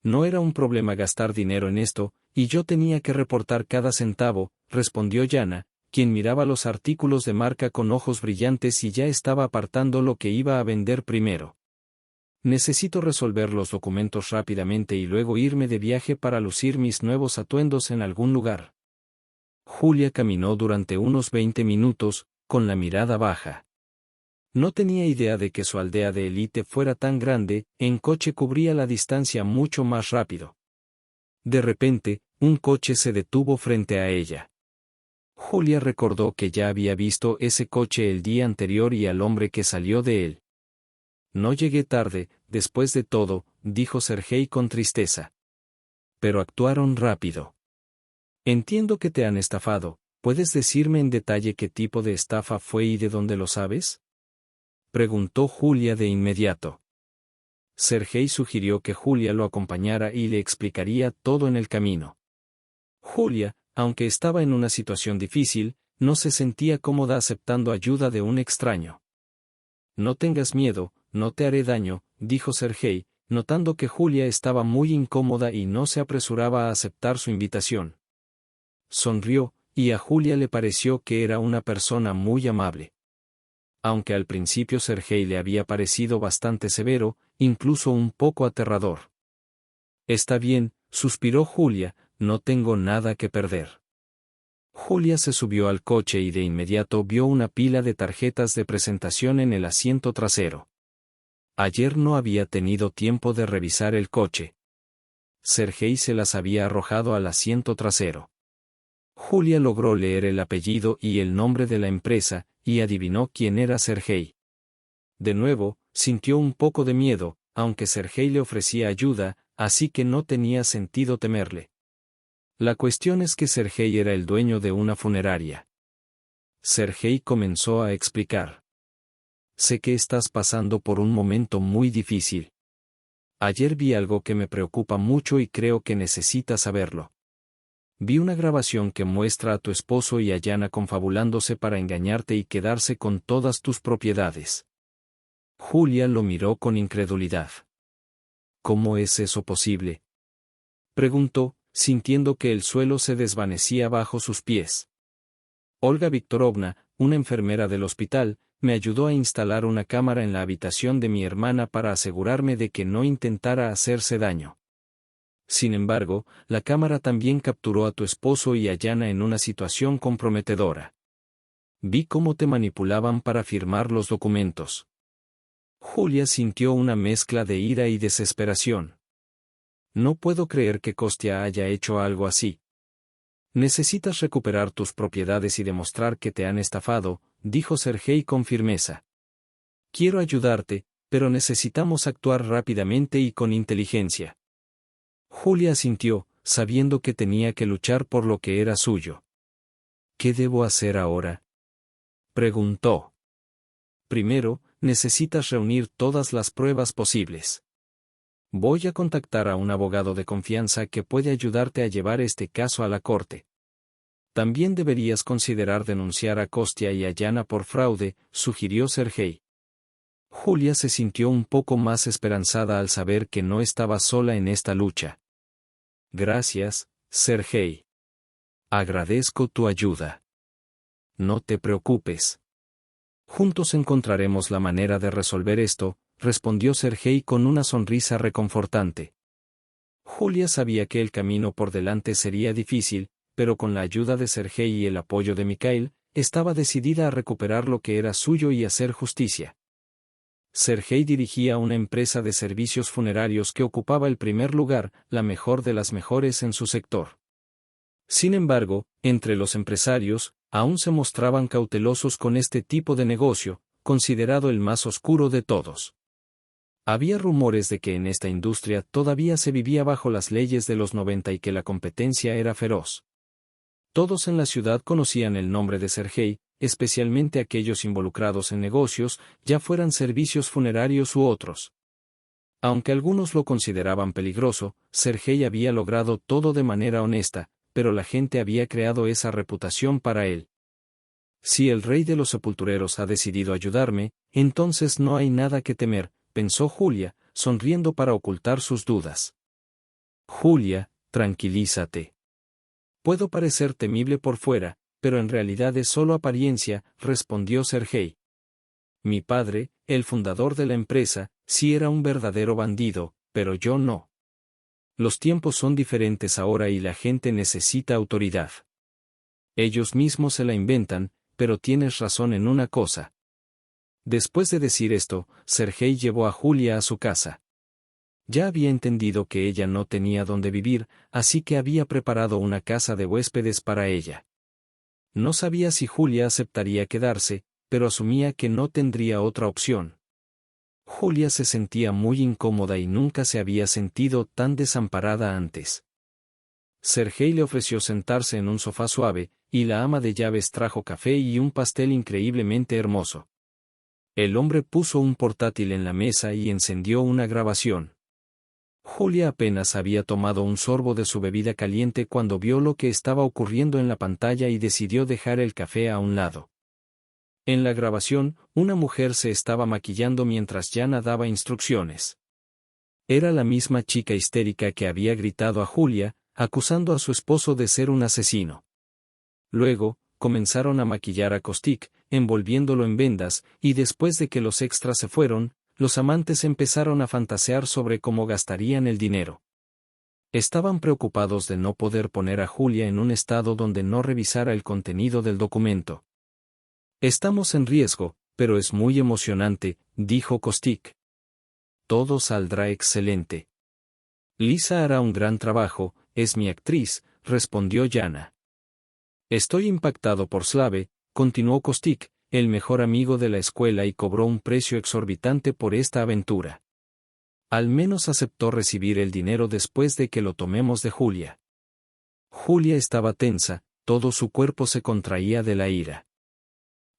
No era un problema gastar dinero en esto, y yo tenía que reportar cada centavo, respondió Yana, quien miraba los artículos de marca con ojos brillantes y ya estaba apartando lo que iba a vender primero. Necesito resolver los documentos rápidamente y luego irme de viaje para lucir mis nuevos atuendos en algún lugar. Julia caminó durante unos 20 minutos, con la mirada baja. No tenía idea de que su aldea de élite fuera tan grande, en coche cubría la distancia mucho más rápido. De repente, un coche se detuvo frente a ella. Julia recordó que ya había visto ese coche el día anterior y al hombre que salió de él. No llegué tarde, después de todo, dijo Sergei con tristeza. Pero actuaron rápido. Entiendo que te han estafado, ¿puedes decirme en detalle qué tipo de estafa fue y de dónde lo sabes? Preguntó Julia de inmediato. Sergei sugirió que Julia lo acompañara y le explicaría todo en el camino. Julia, aunque estaba en una situación difícil, no se sentía cómoda aceptando ayuda de un extraño. No tengas miedo, no te haré daño, dijo Sergei, notando que Julia estaba muy incómoda y no se apresuraba a aceptar su invitación. Sonrió, y a Julia le pareció que era una persona muy amable. Aunque al principio Sergei le había parecido bastante severo, incluso un poco aterrador. Está bien, suspiró Julia, no tengo nada que perder. Julia se subió al coche y de inmediato vio una pila de tarjetas de presentación en el asiento trasero. Ayer no había tenido tiempo de revisar el coche. Sergei se las había arrojado al asiento trasero. Julia logró leer el apellido y el nombre de la empresa, y adivinó quién era Sergei. De nuevo, sintió un poco de miedo, aunque Sergei le ofrecía ayuda, así que no tenía sentido temerle. La cuestión es que Sergei era el dueño de una funeraria. Sergei comenzó a explicar. Sé que estás pasando por un momento muy difícil. Ayer vi algo que me preocupa mucho y creo que necesitas saberlo. Vi una grabación que muestra a tu esposo y a Yana confabulándose para engañarte y quedarse con todas tus propiedades. Julia lo miró con incredulidad. ¿Cómo es eso posible?, preguntó, sintiendo que el suelo se desvanecía bajo sus pies. Olga Viktorovna, una enfermera del hospital, me ayudó a instalar una cámara en la habitación de mi hermana para asegurarme de que no intentara hacerse daño. Sin embargo, la cámara también capturó a tu esposo y a Yana en una situación comprometedora. Vi cómo te manipulaban para firmar los documentos. Julia sintió una mezcla de ira y desesperación. No puedo creer que Kostya haya hecho algo así. Necesitas recuperar tus propiedades y demostrar que te han estafado, dijo Sergei con firmeza. Quiero ayudarte, pero necesitamos actuar rápidamente y con inteligencia. Julia asintió, sabiendo que tenía que luchar por lo que era suyo. ¿Qué debo hacer ahora?, preguntó. Primero, necesitas reunir todas las pruebas posibles. Voy a contactar a un abogado de confianza que puede ayudarte a llevar este caso a la corte. También deberías considerar denunciar a Kostya y a Yana por fraude, sugirió Sergei. Julia se sintió un poco más esperanzada al saber que no estaba sola en esta lucha. Gracias, Sergei. Agradezco tu ayuda. No te preocupes. Juntos encontraremos la manera de resolver esto, respondió Sergei con una sonrisa reconfortante. Julia sabía que el camino por delante sería difícil, pero con la ayuda de Sergei y el apoyo de Mikhail, estaba decidida a recuperar lo que era suyo y hacer justicia. Sergei dirigía una empresa de servicios funerarios que ocupaba el primer lugar, la mejor de las mejores en su sector. Sin embargo, entre los empresarios, aún se mostraban cautelosos con este tipo de negocio, considerado el más oscuro de todos. Había rumores de que en esta industria todavía se vivía bajo las leyes de los 90 y que la competencia era feroz. Todos en la ciudad conocían el nombre de Sergei, especialmente aquellos involucrados en negocios, ya fueran servicios funerarios u otros. Aunque algunos lo consideraban peligroso, Sergei había logrado todo de manera honesta, pero la gente había creado esa reputación para él. Si el rey de los sepultureros ha decidido ayudarme, entonces no hay nada que temer, pensó Julia, sonriendo para ocultar sus dudas. Julia, tranquilízate. Puedo parecer temible por fuera, pero en realidad es solo apariencia, respondió Sergei. Mi padre, el fundador de la empresa, sí era un verdadero bandido, pero yo no. Los tiempos son diferentes ahora y la gente necesita autoridad. Ellos mismos se la inventan, pero tienes razón en una cosa. Después de decir esto, Sergei llevó a Julia a su casa. Ya había entendido que ella no tenía dónde vivir, así que había preparado una casa de huéspedes para ella. No sabía si Julia aceptaría quedarse, pero asumía que no tendría otra opción. Julia se sentía muy incómoda y nunca se había sentido tan desamparada antes. Sergei le ofreció sentarse en un sofá suave, y la ama de llaves trajo café y un pastel increíblemente hermoso. El hombre puso un portátil en la mesa y encendió una grabación. Julia apenas había tomado un sorbo de su bebida caliente cuando vio lo que estaba ocurriendo en la pantalla y decidió dejar el café a un lado. En la grabación, una mujer se estaba maquillando mientras Jana daba instrucciones. Era la misma chica histérica que había gritado a Julia, acusando a su esposo de ser un asesino. Luego, comenzaron a maquillar a Kostik, envolviéndolo en vendas, y después de que los extras se fueron, los amantes empezaron a fantasear sobre cómo gastarían el dinero. Estaban preocupados de no poder poner a Julia en un estado donde no revisara el contenido del documento. Estamos en riesgo, pero es muy emocionante, dijo Kostik. Todo saldrá excelente. Lisa hará un gran trabajo, es mi actriz, respondió Jana. Estoy impactado por Slave, continuó Kostik, el mejor amigo de la escuela y cobró un precio exorbitante por esta aventura. Al menos aceptó recibir el dinero después de que lo tomemos de Julia. Julia estaba tensa, todo su cuerpo se contraía de la ira.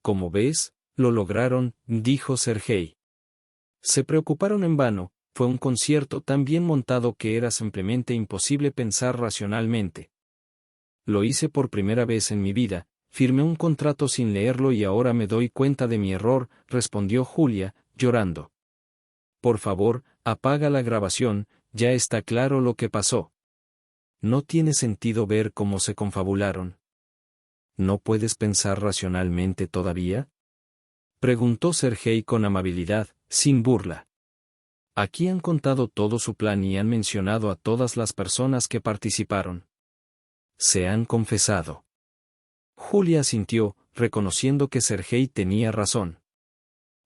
Como ves, lo lograron, dijo Sergei. Se preocuparon en vano, fue un concierto tan bien montado que era simplemente imposible pensar racionalmente. Lo hice por primera vez en mi vida, firmé un contrato sin leerlo y ahora me doy cuenta de mi error, respondió Julia, llorando. Por favor, apaga la grabación, ya está claro lo que pasó. No tiene sentido ver cómo se confabularon. ¿No puedes pensar racionalmente todavía? Preguntó Sergei con amabilidad, sin burla. Aquí han contado todo su plan y han mencionado a todas las personas que participaron. Se han confesado. Julia asintió, reconociendo que Sergei tenía razón.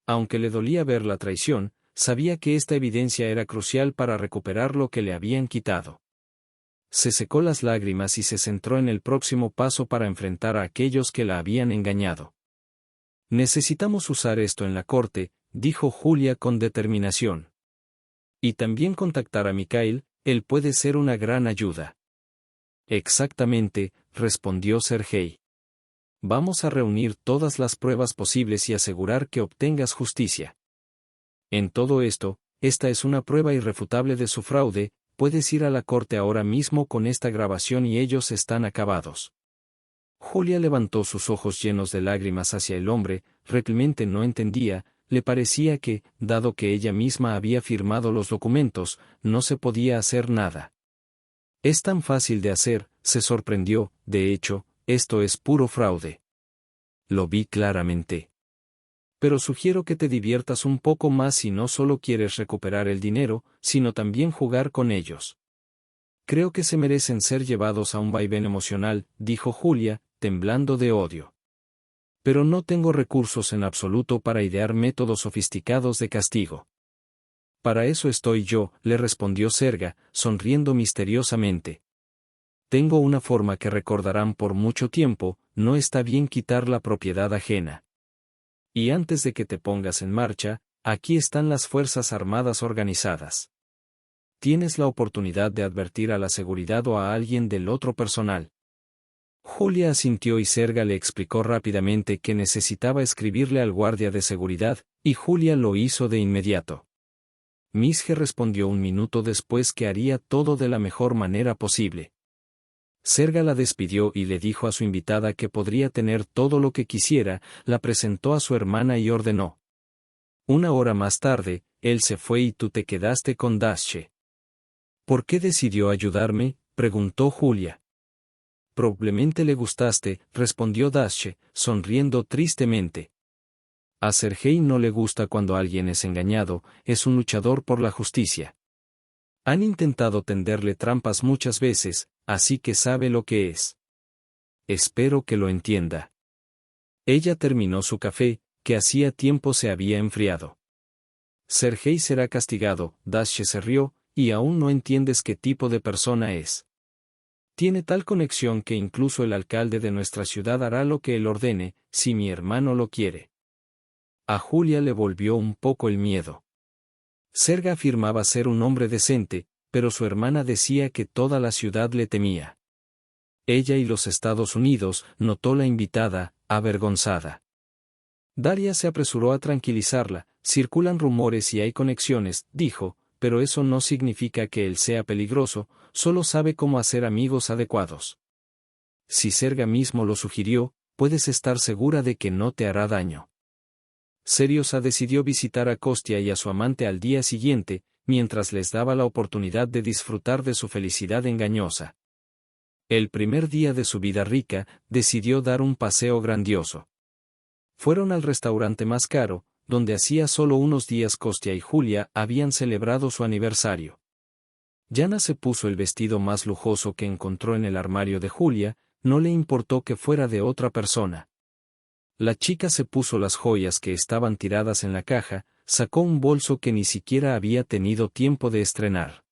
Aunque le dolía ver la traición, sabía que esta evidencia era crucial para recuperar lo que le habían quitado. Se secó las lágrimas y se centró en el próximo paso para enfrentar a aquellos que la habían engañado. Necesitamos usar esto en la corte, dijo Julia con determinación. Y también contactar a Mikhail, él puede ser una gran ayuda. Exactamente, respondió Sergei. Vamos a reunir todas las pruebas posibles y asegurar que obtengas justicia. En todo esto, esta es una prueba irrefutable de su fraude, puedes ir a la corte ahora mismo con esta grabación y ellos están acabados. Julia levantó sus ojos llenos de lágrimas hacia el hombre, realmente no entendía, le parecía que, dado que ella misma había firmado los documentos, no se podía hacer nada. Es tan fácil de hacer, se sorprendió, de hecho, esto es puro fraude. Lo vi claramente. Pero sugiero que te diviertas un poco más si no solo quieres recuperar el dinero, sino también jugar con ellos. Creo que se merecen ser llevados a un vaivén emocional, dijo Julia, temblando de odio. Pero no tengo recursos en absoluto para idear métodos sofisticados de castigo. Para eso estoy yo, le respondió Serga, sonriendo misteriosamente. Tengo una forma que recordarán por mucho tiempo, no está bien quitar la propiedad ajena. Y antes de que te pongas en marcha, aquí están las Fuerzas Armadas organizadas. Tienes la oportunidad de advertir a la seguridad o a alguien del otro personal. Julia asintió y Serga le explicó rápidamente que necesitaba escribirle al guardia de seguridad, y Julia lo hizo de inmediato. Misje respondió un minuto después que haría todo de la mejor manera posible. Serga la despidió y le dijo a su invitada que podría tener todo lo que quisiera, la presentó a su hermana y ordenó. Una hora más tarde, él se fue y tú te quedaste con Dasche. ¿Por qué decidió ayudarme?, preguntó Julia. Probablemente le gustaste, respondió Dasche, sonriendo tristemente. A Sergei no le gusta cuando alguien es engañado, es un luchador por la justicia. Han intentado tenderle trampas muchas veces, así que sabe lo que es. Espero que lo entienda. Ella terminó su café, que hacía tiempo se había enfriado. Sergei será castigado, Dasche se rió, y aún no entiendes qué tipo de persona es. Tiene tal conexión que incluso el alcalde de nuestra ciudad hará lo que él ordene, si mi hermano lo quiere. A Julia le volvió un poco el miedo. Serga afirmaba ser un hombre decente, pero su hermana decía que toda la ciudad le temía. Ella y los Estados Unidos, notó la invitada, avergonzada. Daria se apresuró a tranquilizarla. Circulan rumores y hay conexiones, dijo, pero eso no significa que él sea peligroso, solo sabe cómo hacer amigos adecuados. Si Serga mismo lo sugirió, puedes estar segura de que no te hará daño. Seriosa decidió visitar a Kostia y a su amante al día siguiente, mientras les daba la oportunidad de disfrutar de su felicidad engañosa. El primer día de su vida rica, decidió dar un paseo grandioso. Fueron al restaurante más caro, donde hacía solo unos días Kostia y Julia habían celebrado su aniversario. Yana se puso el vestido más lujoso que encontró en el armario de Julia, no le importó que fuera de otra persona. La chica se puso las joyas que estaban tiradas en la caja, sacó un bolso que ni siquiera había tenido tiempo de estrenar.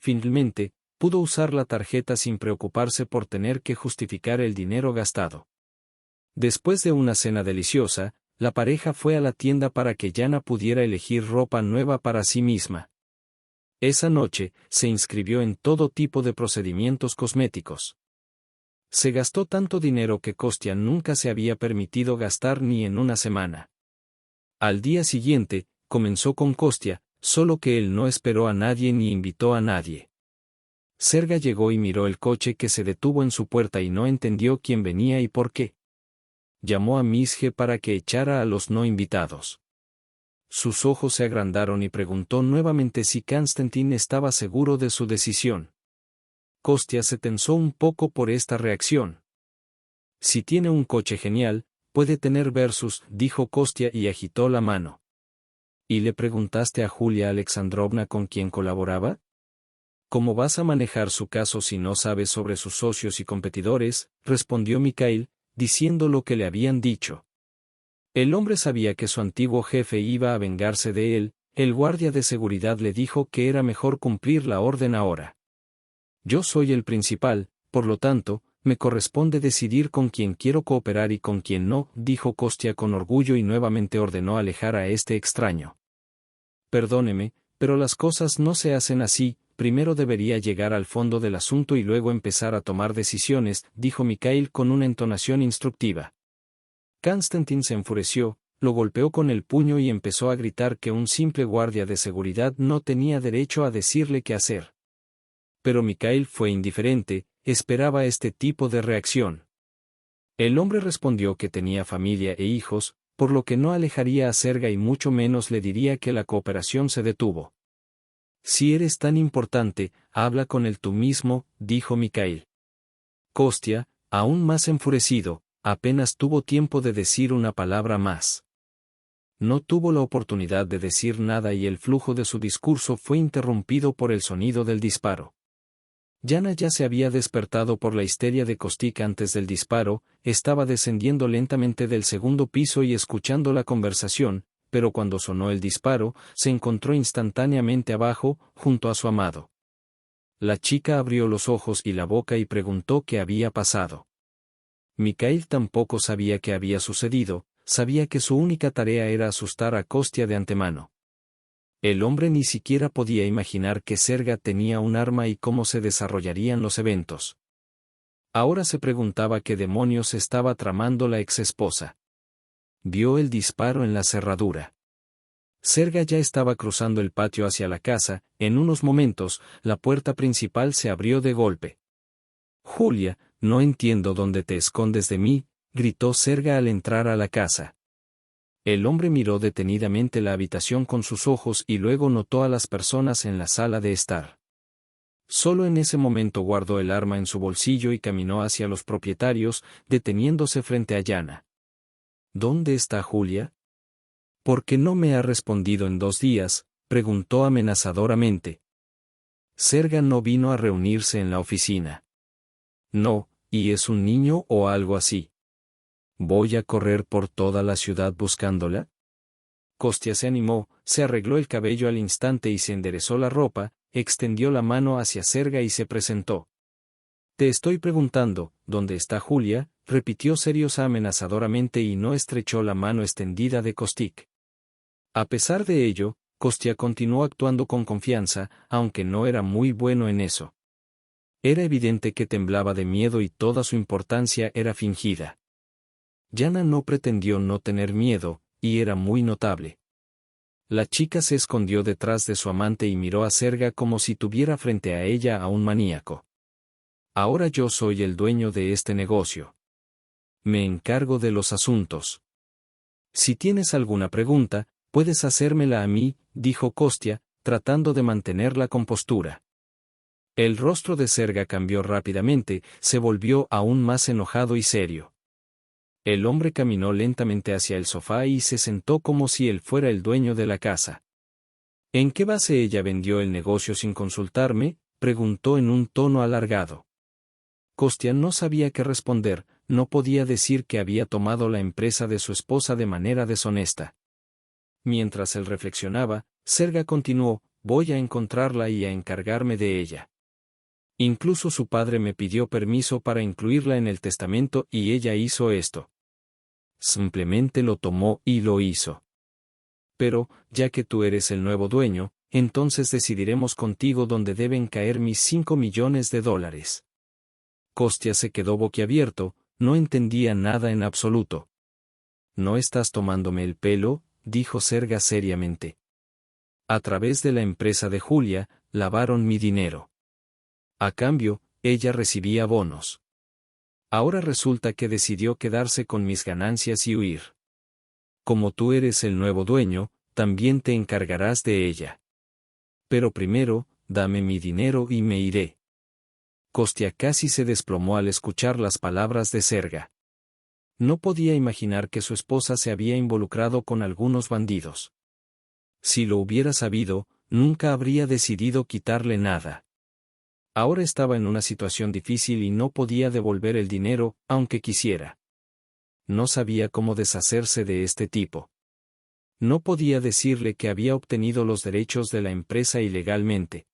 Finalmente, pudo usar la tarjeta sin preocuparse por tener que justificar el dinero gastado. Después de una cena deliciosa, la pareja fue a la tienda para que Yana pudiera elegir ropa nueva para sí misma. Esa noche, se inscribió en todo tipo de procedimientos cosméticos. Se gastó tanto dinero que Kostia nunca se había permitido gastar ni en una semana. Al día siguiente, comenzó con Kostia, solo que él no esperó a nadie ni invitó a nadie. Serga llegó y miró el coche que se detuvo en su puerta y no entendió quién venía y por qué. Llamó a Misje para que echara a los no invitados. Sus ojos se agrandaron y preguntó nuevamente si Konstantin estaba seguro de su decisión. Kostia se tensó un poco por esta reacción. Si tiene un coche genial, puede tener Versus, dijo Kostia y agitó la mano. ¿Y le preguntaste a Julia Alexandrovna con quién colaboraba? ¿Cómo vas a manejar su caso si no sabes sobre sus socios y competidores?, respondió Mikhail, diciendo lo que le habían dicho. El hombre sabía que su antiguo jefe iba a vengarse de él, el guardia de seguridad le dijo que era mejor cumplir la orden ahora. Yo soy el principal, por lo tanto, me corresponde decidir con quién quiero cooperar y con quién no, dijo Kostia con orgullo y nuevamente ordenó alejar a este extraño. Perdóneme, pero las cosas no se hacen así, primero debería llegar al fondo del asunto y luego empezar a tomar decisiones, dijo Mikhail con una entonación instructiva. Konstantin se enfureció, lo golpeó con el puño y empezó a gritar que un simple guardia de seguridad no tenía derecho a decirle qué hacer. Pero Mikhail fue indiferente, esperaba este tipo de reacción. El hombre respondió que tenía familia e hijos, por lo que no alejaría a Serga y mucho menos le diría que la cooperación se detuvo. Si eres tan importante, habla con él tú mismo, dijo Mikhail. Kostia, aún más enfurecido, apenas tuvo tiempo de decir una palabra más. No tuvo la oportunidad de decir nada y el flujo de su discurso fue interrumpido por el sonido del disparo. Yana ya se había despertado por la histeria de Kostik antes del disparo, estaba descendiendo lentamente del segundo piso y escuchando la conversación, pero cuando sonó el disparo, se encontró instantáneamente abajo, junto a su amado. La chica abrió los ojos y la boca y preguntó qué había pasado. Mikhail tampoco sabía qué había sucedido, sabía que su única tarea era asustar a Kostia de antemano. El hombre ni siquiera podía imaginar que Serga tenía un arma y cómo se desarrollarían los eventos. Ahora se preguntaba qué demonios estaba tramando la exesposa. Vio el disparo en la cerradura. Serga ya estaba cruzando el patio hacia la casa, en unos momentos, la puerta principal se abrió de golpe. «Julia, no entiendo dónde te escondes de mí», gritó Serga al entrar a la casa. El hombre miró detenidamente la habitación con sus ojos y luego notó a las personas en la sala de estar. Solo en ese momento guardó el arma en su bolsillo y caminó hacia los propietarios, deteniéndose frente a Yana. «¿Dónde está Julia? ¿Por qué no me ha respondido en 2 días?», preguntó amenazadoramente. Serga no vino a reunirse en la oficina. «No, ¿y es un niño o algo así? ¿Voy a correr por toda la ciudad buscándola?». Kostia se animó, se arregló el cabello al instante y se enderezó la ropa, extendió la mano hacia Serga y se presentó. «Te estoy preguntando, ¿dónde está Julia?», repitió seriosa amenazadoramente y no estrechó la mano extendida de Kostik. A pesar de ello, Kostia continuó actuando con confianza, aunque no era muy bueno en eso. Era evidente que temblaba de miedo y toda su importancia era fingida. Yana no pretendió no tener miedo, y era muy notable. La chica se escondió detrás de su amante y miró a Serga como si tuviera frente a ella a un maníaco. «Ahora yo soy el dueño de este negocio. Me encargo de los asuntos. Si tienes alguna pregunta, puedes hacérmela a mí», dijo Kostia, tratando de mantener la compostura. El rostro de Serga cambió rápidamente, se volvió aún más enojado y serio. El hombre caminó lentamente hacia el sofá y se sentó como si él fuera el dueño de la casa. «¿En qué base ella vendió el negocio sin consultarme?», preguntó en un tono alargado. Kostia no sabía qué responder, no podía decir que había tomado la empresa de su esposa de manera deshonesta. Mientras él reflexionaba, Serga continuó: «Voy a encontrarla y a encargarme de ella. Incluso su padre me pidió permiso para incluirla en el testamento y ella hizo esto. Simplemente lo tomó y lo hizo. Pero, ya que tú eres el nuevo dueño, entonces decidiremos contigo dónde deben caer mis $5 millones». Kostia se quedó boquiabierto, no entendía nada en absoluto. «¿No estás tomándome el pelo?», dijo Serga seriamente. «A través de la empresa de Julia, lavaron mi dinero. A cambio, ella recibía bonos. Ahora resulta que decidió quedarse con mis ganancias y huir. Como tú eres el nuevo dueño, también te encargarás de ella. Pero primero, dame mi dinero y me iré». Kostia casi se desplomó al escuchar las palabras de Serga. No podía imaginar que su esposa se había involucrado con algunos bandidos. Si lo hubiera sabido, nunca habría decidido quitarle nada. Ahora estaba en una situación difícil y no podía devolver el dinero, aunque quisiera. No sabía cómo deshacerse de este tipo. No podía decirle que había obtenido los derechos de la empresa ilegalmente.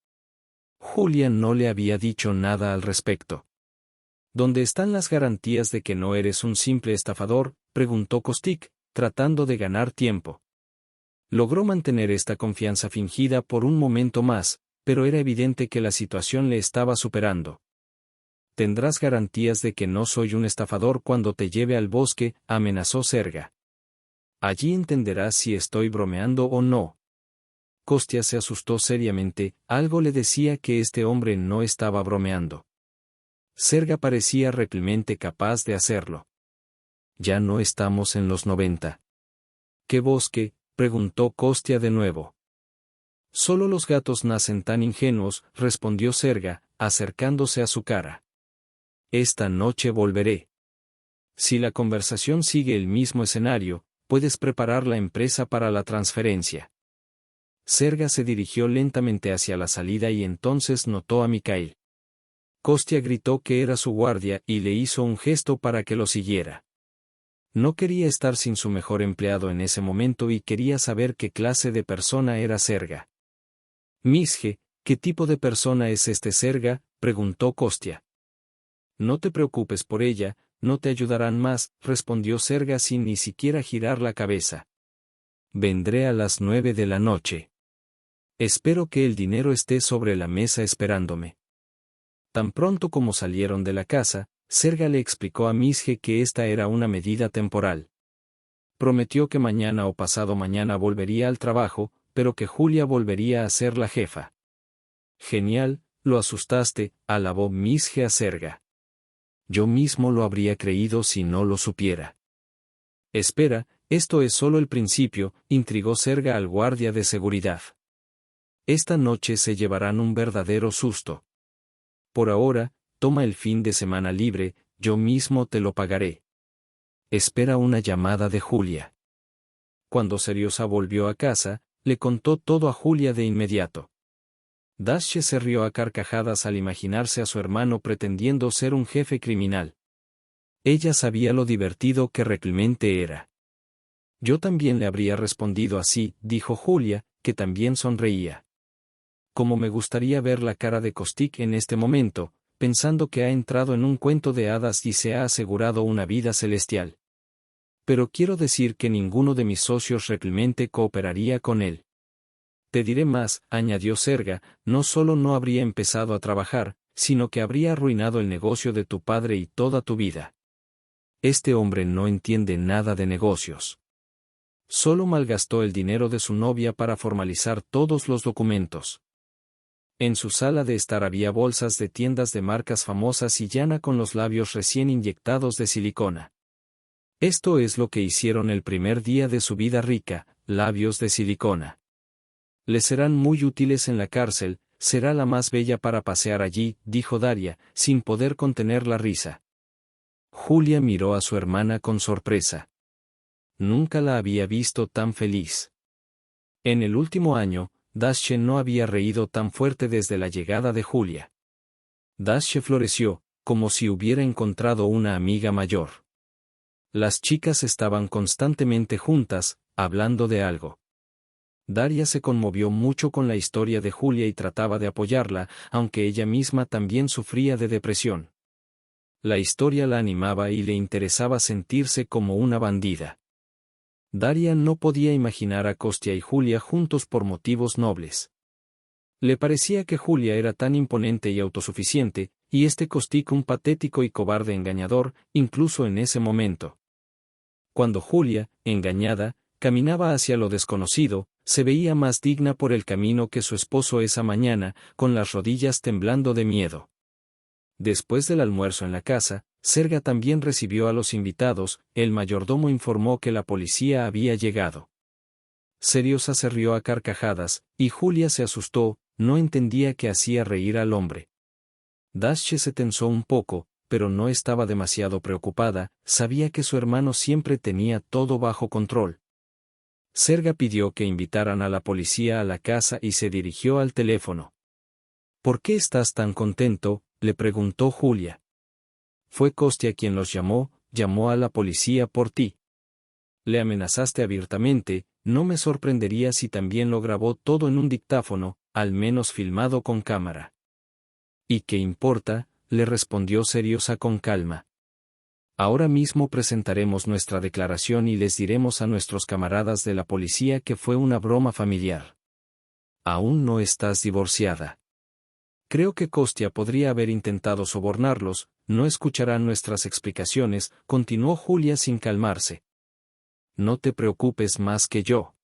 Julia no le había dicho nada al respecto. «¿Dónde están las garantías de que no eres un simple estafador?», preguntó Kostik, tratando de ganar tiempo. Logró mantener esta confianza fingida por un momento más, pero era evidente que la situación le estaba superando. «Tendrás garantías de que no soy un estafador cuando te lleve al bosque», amenazó Serga. «Allí entenderás si estoy bromeando o no». Kostia se asustó seriamente, algo le decía que este hombre no estaba bromeando. Serga parecía realmente capaz de hacerlo. «Ya no estamos en los 90. «¿Qué bosque?», preguntó Kostia de nuevo. «Solo los gatos nacen tan ingenuos», respondió Serga, acercándose a su cara. «Esta noche volveré. Si la conversación sigue el mismo escenario, puedes preparar la empresa para la transferencia». Serga se dirigió lentamente hacia la salida y entonces notó a Mikhail. Kostya gritó que era su guardia y le hizo un gesto para que lo siguiera. No quería estar sin su mejor empleado en ese momento y quería saber qué clase de persona era Serga. Misje, ¿qué tipo de persona es este Serga?, preguntó Kostya. No te preocupes por ella, no te ayudarán más, respondió Serga sin ni siquiera girar la cabeza. Vendré a las 9 de la noche. Espero que el dinero esté sobre la mesa esperándome. Tan pronto como salieron de la casa, Serga le explicó a Misje que esta era una medida temporal. Prometió que mañana o pasado mañana volvería al trabajo, pero que Julia volvería a ser la jefa. Genial, lo asustaste, alabó Misje a Serga. Yo mismo lo habría creído si no lo supiera. Espera, esto es solo el principio, intrigó Serga al guardia de seguridad. Esta noche se llevarán un verdadero susto. Por ahora, toma el fin de semana libre, yo mismo te lo pagaré. Espera una llamada de Julia. Cuando Seriosa volvió a casa, le contó todo a Julia de inmediato. Dasche se rió a carcajadas al imaginarse a su hermano pretendiendo ser un jefe criminal. Ella sabía lo divertido que realmente era. Yo también le habría respondido así, dijo Julia, que también sonreía. Como me gustaría ver la cara de Kostik en este momento, pensando que ha entrado en un cuento de hadas y se ha asegurado una vida celestial. Pero quiero decir que ninguno de mis socios realmente cooperaría con él. Te diré más, añadió Serga, no solo no habría empezado a trabajar, sino que habría arruinado el negocio de tu padre y toda tu vida. Este hombre no entiende nada de negocios. Solo malgastó el dinero de su novia para formalizar todos los documentos. En su sala de estar había bolsas de tiendas de marcas famosas y Yana con los labios recién inyectados de silicona. Esto es lo que hicieron el primer día de su vida rica, labios de silicona. Le serán muy útiles en la cárcel, será la más bella para pasear allí, dijo Daria, sin poder contener la risa. Julia miró a su hermana con sorpresa. Nunca la había visto tan feliz. En el último año, Dasche no había reído tan fuerte desde la llegada de Julia. Dasche floreció, como si hubiera encontrado una amiga mayor. Las chicas estaban constantemente juntas, hablando de algo. Daria se conmovió mucho con la historia de Julia y trataba de apoyarla, aunque ella misma también sufría de depresión. La historia la animaba y le interesaba sentirse como una bandida. Daria no podía imaginar a Kostya y Julia juntos por motivos nobles. Le parecía que Julia era tan imponente y autosuficiente, y este Kostik un patético y cobarde engañador, incluso en ese momento. Cuando Julia, engañada, caminaba hacia lo desconocido, se veía más digna por el camino que su esposo esa mañana, con las rodillas temblando de miedo. Después del almuerzo en la casa, Serga también recibió a los invitados, el mayordomo informó que la policía había llegado. Seriosa se rió a carcajadas, y Julia se asustó, no entendía qué hacía reír al hombre. Dasche se tensó un poco, pero no estaba demasiado preocupada, sabía que su hermano siempre tenía todo bajo control. Serga pidió que invitaran a la policía a la casa y se dirigió al teléfono. ¿Por qué estás tan contento?, le preguntó Julia. Fue Kostya quien los llamó a la policía por ti. Le amenazaste abiertamente, no me sorprendería si también lo grabó todo en un dictáfono, al menos filmado con cámara. ¿Y qué importa?, le respondió Seriosa con calma. Ahora mismo presentaremos nuestra declaración y les diremos a nuestros camaradas de la policía que fue una broma familiar. Aún no estás divorciada. Creo que Kostya podría haber intentado sobornarlos, no escucharán nuestras explicaciones, continuó Julia sin calmarse. No te preocupes más que yo.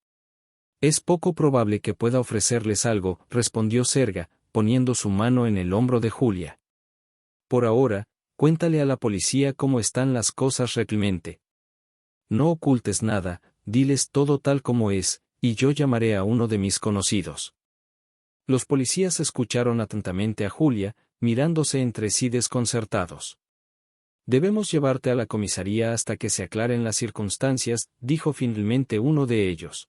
Es poco probable que pueda ofrecerles algo, respondió Serga, poniendo su mano en el hombro de Julia. Por ahora, cuéntale a la policía cómo están las cosas realmente. No ocultes nada, diles todo tal como es, y yo llamaré a uno de mis conocidos. Los policías escucharon atentamente a Julia, mirándose entre sí desconcertados. Debemos llevarte a la comisaría hasta que se aclaren las circunstancias, dijo finalmente uno de ellos.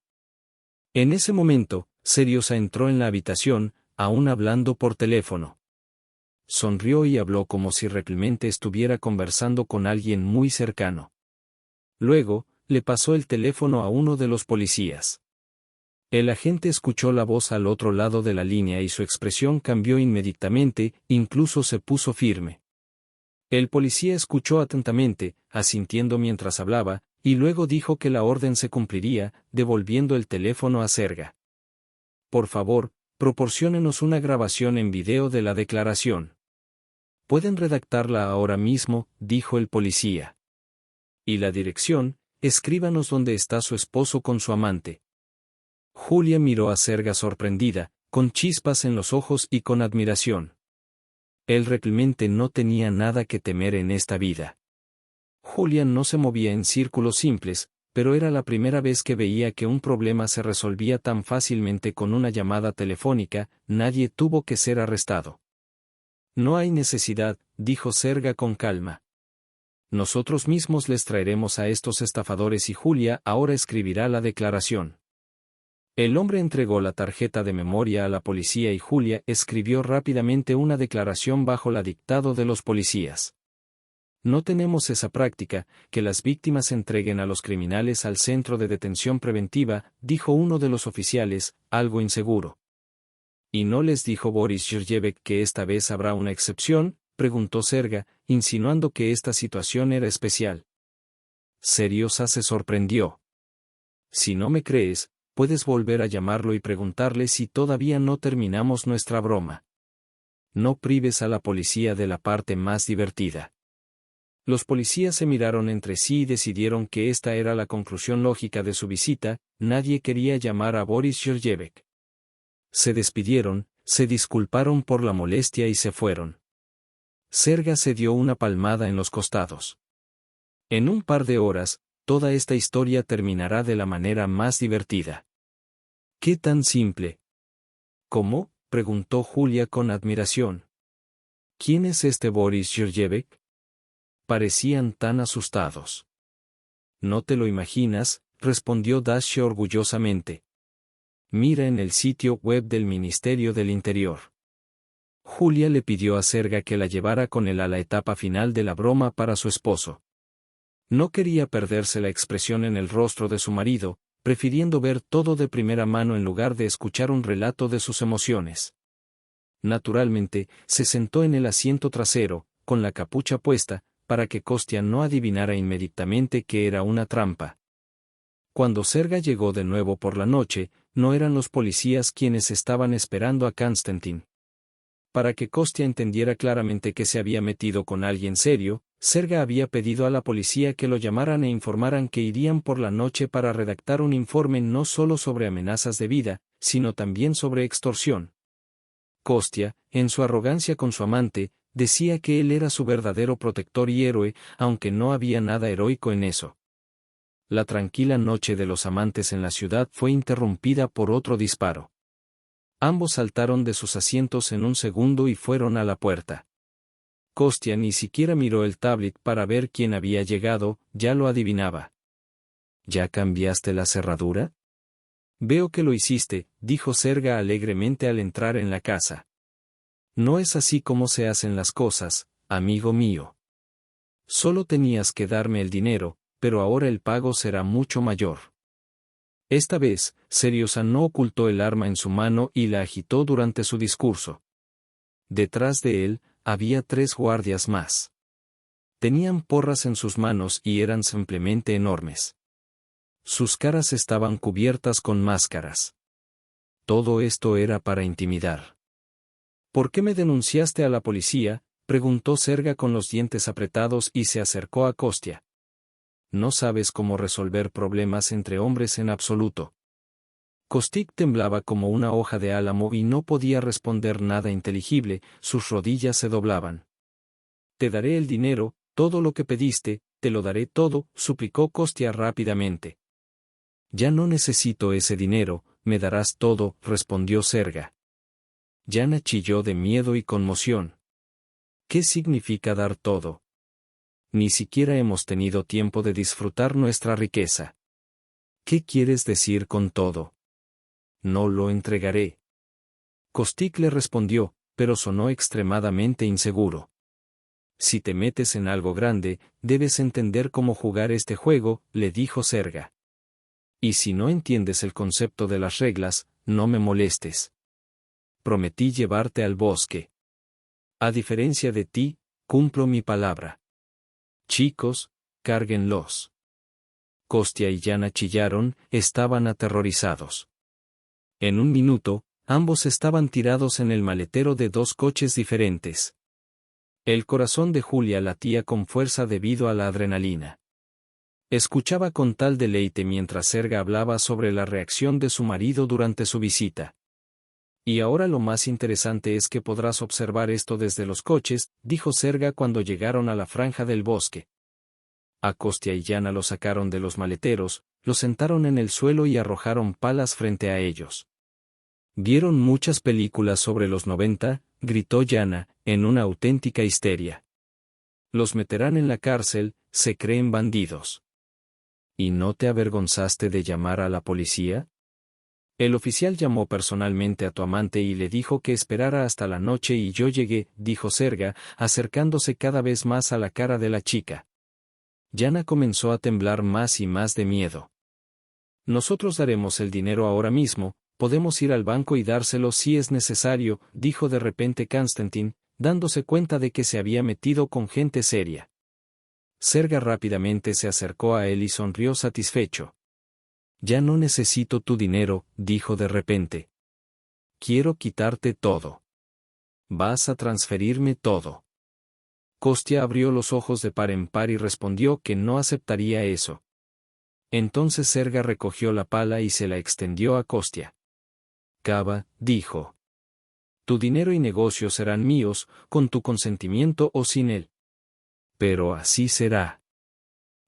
En ese momento, Seriosa entró en la habitación, aún hablando por teléfono. Sonrió y habló como si realmente estuviera conversando con alguien muy cercano. Luego, le pasó el teléfono a uno de los policías. El agente escuchó la voz al otro lado de la línea y su expresión cambió inmediatamente, incluso se puso firme. El policía escuchó atentamente, asintiendo mientras hablaba, y luego dijo que la orden se cumpliría, devolviendo el teléfono a Serga. Por favor, proporciónenos una grabación en video de la declaración. Pueden redactarla ahora mismo, dijo el policía. Y la dirección, escríbanos dónde está su esposo con su amante. Julia miró a Serga sorprendida, con chispas en los ojos y con admiración. Él realmente no tenía nada que temer en esta vida. Julia no se movía en círculos simples, pero era la primera vez que veía que un problema se resolvía tan fácilmente con una llamada telefónica. Nadie tuvo que ser arrestado. No hay necesidad, dijo Serga con calma. Nosotros mismos les traeremos a estos estafadores y Julia ahora escribirá la declaración. El hombre entregó la tarjeta de memoria a la policía y Julia escribió rápidamente una declaración bajo la dictado de los policías. No tenemos esa práctica, que las víctimas entreguen a los criminales al centro de detención preventiva, dijo uno de los oficiales, algo inseguro. ¿Y no les dijo Boris Georgievich que esta vez habrá una excepción?, preguntó Serga, insinuando que esta situación era especial. Seriosa se sorprendió. Si no me crees, puedes volver a llamarlo y preguntarle si todavía no terminamos nuestra broma. No prives a la policía de la parte más divertida. Los policías se miraron entre sí y decidieron que esta era la conclusión lógica de su visita. Nadie quería llamar a Boris Georgievich. Se despidieron, se disculparon por la molestia y se fueron. Serga se dio una palmada en los costados. En un par de horas, toda esta historia terminará de la manera más divertida. ¿Qué tan simple? ¿Cómo?, preguntó Julia con admiración. ¿Quién es este Boris Georgievich? Parecían tan asustados. No te lo imaginas, respondió Dasha orgullosamente. Mira en el sitio web del Ministerio del Interior. Julia le pidió a Serga que la llevara con él a la etapa final de la broma para su esposo. No quería perderse la expresión en el rostro de su marido, prefiriendo ver todo de primera mano en lugar de escuchar un relato de sus emociones. Naturalmente, se sentó en el asiento trasero, con la capucha puesta, para que Kostya no adivinara inmediatamente que era una trampa. Cuando Serga llegó de nuevo por la noche, no eran los policías quienes estaban esperando a Konstantin. Para que Kostya entendiera claramente que se había metido con alguien serio, Serga había pedido a la policía que lo llamaran e informaran que irían por la noche para redactar un informe no solo sobre amenazas de vida, sino también sobre extorsión. Kostya, en su arrogancia con su amante, decía que él era su verdadero protector y héroe, aunque no había nada heroico en eso. La tranquila noche de los amantes en la ciudad fue interrumpida por otro disparo. Ambos saltaron de sus asientos en un segundo y fueron a la puerta. Kostya ni siquiera miró el tablet para ver quién había llegado, ya lo adivinaba. ¿Ya cambiaste la cerradura? Veo que lo hiciste, dijo Serga alegremente al entrar en la casa. No es así como se hacen las cosas, amigo mío. Solo tenías que darme el dinero, pero ahora el pago será mucho mayor. Esta vez, Seriosa no ocultó el arma en su mano y la agitó durante su discurso. Detrás de él, había 3 guardias más. Tenían porras en sus manos y eran simplemente enormes. Sus caras estaban cubiertas con máscaras. Todo esto era para intimidar. ¿Por qué me denunciaste a la policía?, preguntó Serga con los dientes apretados y se acercó a Kostya. No sabes cómo resolver problemas entre hombres en absoluto. Kostik temblaba como una hoja de álamo y no podía responder nada inteligible, sus rodillas se doblaban. Te daré el dinero, todo lo que pediste, te lo daré todo, suplicó Kostya rápidamente. Ya no necesito ese dinero, me darás todo, respondió Serga. Yana chilló de miedo y conmoción. ¿Qué significa dar todo? Ni siquiera hemos tenido tiempo de disfrutar nuestra riqueza. ¿Qué quieres decir con todo? No lo entregaré. Kostik le respondió, pero sonó extremadamente inseguro. Si te metes en algo grande, debes entender cómo jugar este juego, le dijo Serga. Y si no entiendes el concepto de las reglas, no me molestes. Prometí llevarte al bosque. A diferencia de ti, cumplo mi palabra. Chicos, cárguenlos. Kostya y Yana chillaron, estaban aterrorizados. En un minuto, ambos estaban tirados en el maletero de dos coches diferentes. El corazón de Julia latía con fuerza debido a la adrenalina. Escuchaba con tal deleite mientras Serga hablaba sobre la reacción de su marido durante su visita. Y ahora lo más interesante es que podrás observar esto desde los coches, dijo Serga cuando llegaron a la franja del bosque. A Kostya y Yana lo sacaron de los maleteros, lo sentaron en el suelo y arrojaron palas frente a ellos. ¿Vieron muchas películas sobre los 90? Gritó Yana, en una auténtica histeria. Los meterán en la cárcel, se creen bandidos. ¿Y no te avergonzaste de llamar a la policía? El oficial llamó personalmente a tu amante y le dijo que esperara hasta la noche y yo llegué, dijo Serga, acercándose cada vez más a la cara de la chica. Yana comenzó a temblar más y más de miedo. Nosotros daremos el dinero ahora mismo, podemos ir al banco y dárselo si es necesario, dijo de repente Konstantin, dándose cuenta de que se había metido con gente seria. Serga rápidamente se acercó a él y sonrió satisfecho. Ya no necesito tu dinero, dijo de repente. Quiero quitarte todo. Vas a transferirme todo. Kostya abrió los ojos de par en par y respondió que no aceptaría eso. Entonces Serga recogió la pala y se la extendió a Kostya. Kava, dijo. Tu dinero y negocio serán míos, con tu consentimiento o sin él. Pero así será.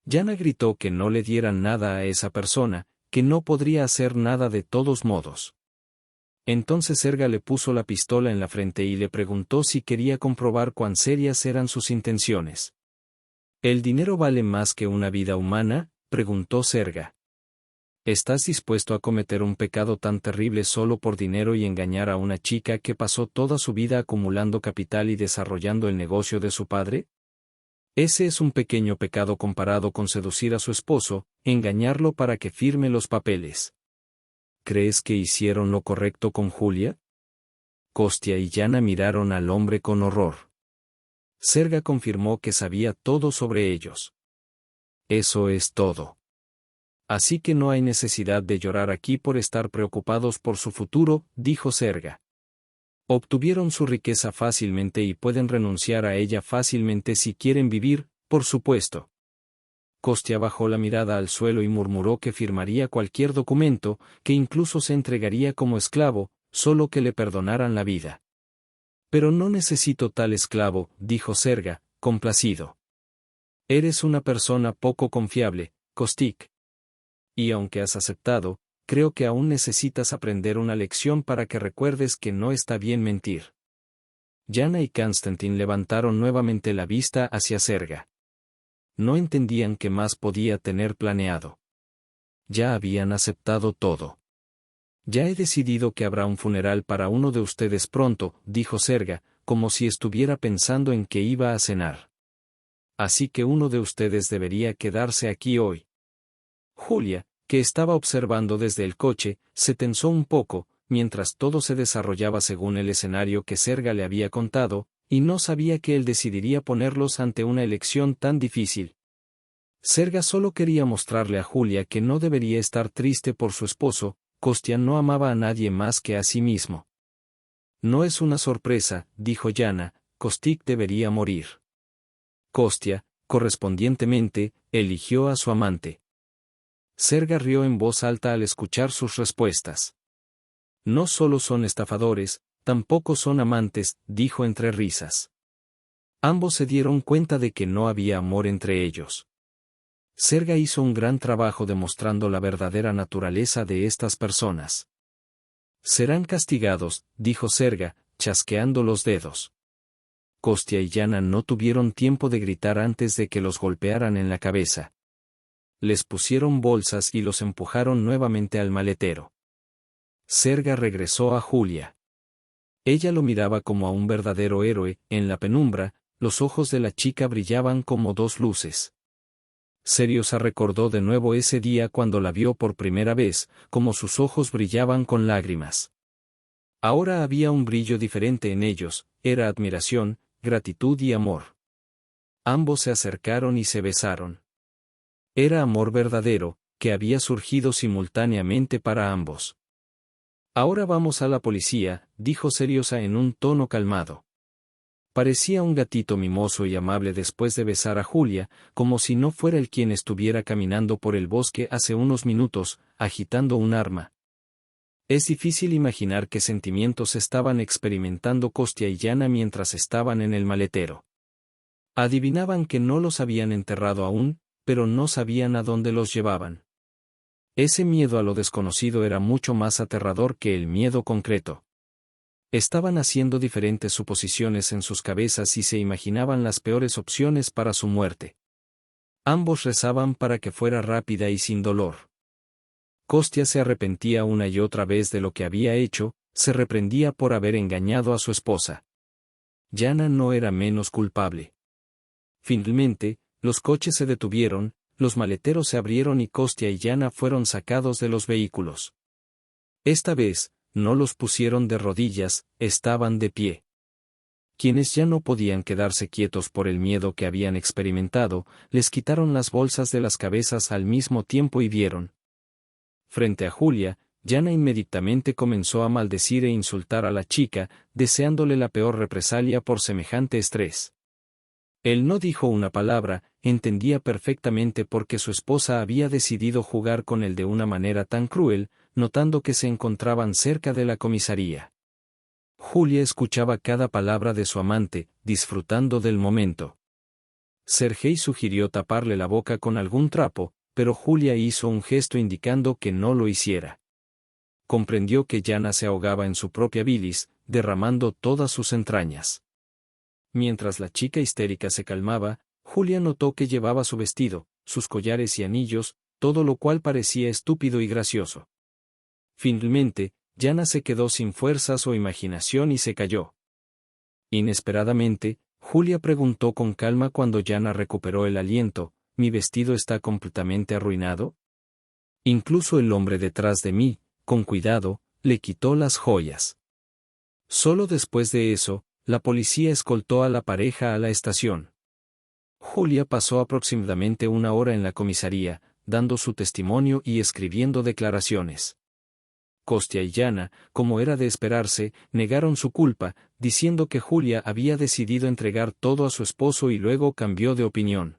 Yana gritó que no le dieran nada a esa persona, que no podría hacer nada de todos modos. Entonces Serga le puso la pistola en la frente y le preguntó si quería comprobar cuán serias eran sus intenciones. ¿El dinero vale más que una vida humana?, preguntó Serga. ¿Estás dispuesto a cometer un pecado tan terrible solo por dinero y engañar a una chica que pasó toda su vida acumulando capital y desarrollando el negocio de su padre? Ese es un pequeño pecado comparado con seducir a su esposo, engañarlo para que firme los papeles. ¿Crees que hicieron lo correcto con Julia? Kostya y Yana miraron al hombre con horror. Serga confirmó que sabía todo sobre ellos. Eso es todo. Así que no hay necesidad de llorar aquí por estar preocupados por su futuro, dijo Serga. Obtuvieron su riqueza fácilmente y pueden renunciar a ella fácilmente si quieren vivir, por supuesto. Kostya bajó la mirada al suelo y murmuró que firmaría cualquier documento, que incluso se entregaría como esclavo, solo que le perdonaran la vida. Pero no necesito tal esclavo, dijo Serga, complacido. Eres una persona poco confiable, Kostik. Y aunque has aceptado, creo que aún necesitas aprender una lección para que recuerdes que no está bien mentir. Yana y Konstantin levantaron nuevamente la vista hacia Serga. No entendían qué más podía tener planeado. Ya habían aceptado todo. Ya he decidido que habrá un funeral para uno de ustedes pronto, dijo Serga, como si estuviera pensando en que iba a cenar. Así que uno de ustedes debería quedarse aquí hoy. Julia, que estaba observando desde el coche, se tensó un poco, mientras todo se desarrollaba según el escenario que Serga le había contado, y no sabía que él decidiría ponerlos ante una elección tan difícil. Serga solo quería mostrarle a Julia que no debería estar triste por su esposo, Kostya no amaba a nadie más que a sí mismo. No es una sorpresa, dijo Yana, Kostik debería morir. Kostya, correspondientemente, eligió a su amante. Serga rió en voz alta al escuchar sus respuestas. No solo son estafadores, tampoco son amantes, dijo entre risas. Ambos se dieron cuenta de que no había amor entre ellos. Serga hizo un gran trabajo demostrando la verdadera naturaleza de estas personas. Serán castigados, dijo Serga, chasqueando los dedos. Kostya y Yana no tuvieron tiempo de gritar antes de que los golpearan en la cabeza. Les pusieron bolsas y los empujaron nuevamente al maletero. Serga regresó a Julia. Ella lo miraba como a un verdadero héroe. En la penumbra, los ojos de la chica brillaban como dos luces. Seriosa recordó de nuevo ese día cuando la vio por primera vez, como sus ojos brillaban con lágrimas. Ahora había un brillo diferente en ellos, era admiración, gratitud y amor. Ambos se acercaron y se besaron. Era amor verdadero, que había surgido simultáneamente para ambos. Ahora vamos a la policía, dijo Seriosa en un tono calmado. Parecía un gatito mimoso y amable después de besar a Julia, como si no fuera él quien estuviera caminando por el bosque hace unos minutos, agitando un arma. Es difícil imaginar qué sentimientos estaban experimentando Kostya y Yana mientras estaban en el maletero. Adivinaban que no los habían enterrado aún, pero no sabían a dónde los llevaban. Ese miedo a lo desconocido era mucho más aterrador que el miedo concreto. Estaban haciendo diferentes suposiciones en sus cabezas y se imaginaban las peores opciones para su muerte. Ambos rezaban para que fuera rápida y sin dolor. Kostya se arrepentía una y otra vez de lo que había hecho, se reprendía por haber engañado a su esposa. Yana no era menos culpable. Finalmente, los coches se detuvieron, los maleteros se abrieron y Kostya y Yana fueron sacados de los vehículos. Esta vez, no los pusieron de rodillas, estaban de pie. Quienes ya no podían quedarse quietos por el miedo que habían experimentado, les quitaron las bolsas de las cabezas al mismo tiempo y vieron. Frente a Julia, Yana inmediatamente comenzó a maldecir e insultar a la chica, deseándole la peor represalia por semejante estrés. Él no dijo una palabra, entendía perfectamente por qué su esposa había decidido jugar con él de una manera tan cruel, notando que se encontraban cerca de la comisaría. Julia escuchaba cada palabra de su amante, disfrutando del momento. Sergei sugirió taparle la boca con algún trapo, pero Julia hizo un gesto indicando que no lo hiciera. Comprendió que Yana se ahogaba en su propia bilis, derramando todas sus entrañas. Mientras la chica histérica se calmaba, Julia notó que llevaba su vestido, sus collares y anillos, todo lo cual parecía estúpido y gracioso. Finalmente, Yana se quedó sin fuerzas o imaginación y se cayó. Inesperadamente, Julia preguntó con calma cuando Yana recuperó el aliento, ¿mi vestido está completamente arruinado? Incluso el hombre detrás de mí, con cuidado, le quitó las joyas. Solo después de eso, la policía escoltó a la pareja a la estación. Julia pasó aproximadamente una hora en la comisaría, dando su testimonio y escribiendo declaraciones. Kostya y Yana, como era de esperarse, negaron su culpa, diciendo que Julia había decidido entregar todo a su esposo y luego cambió de opinión.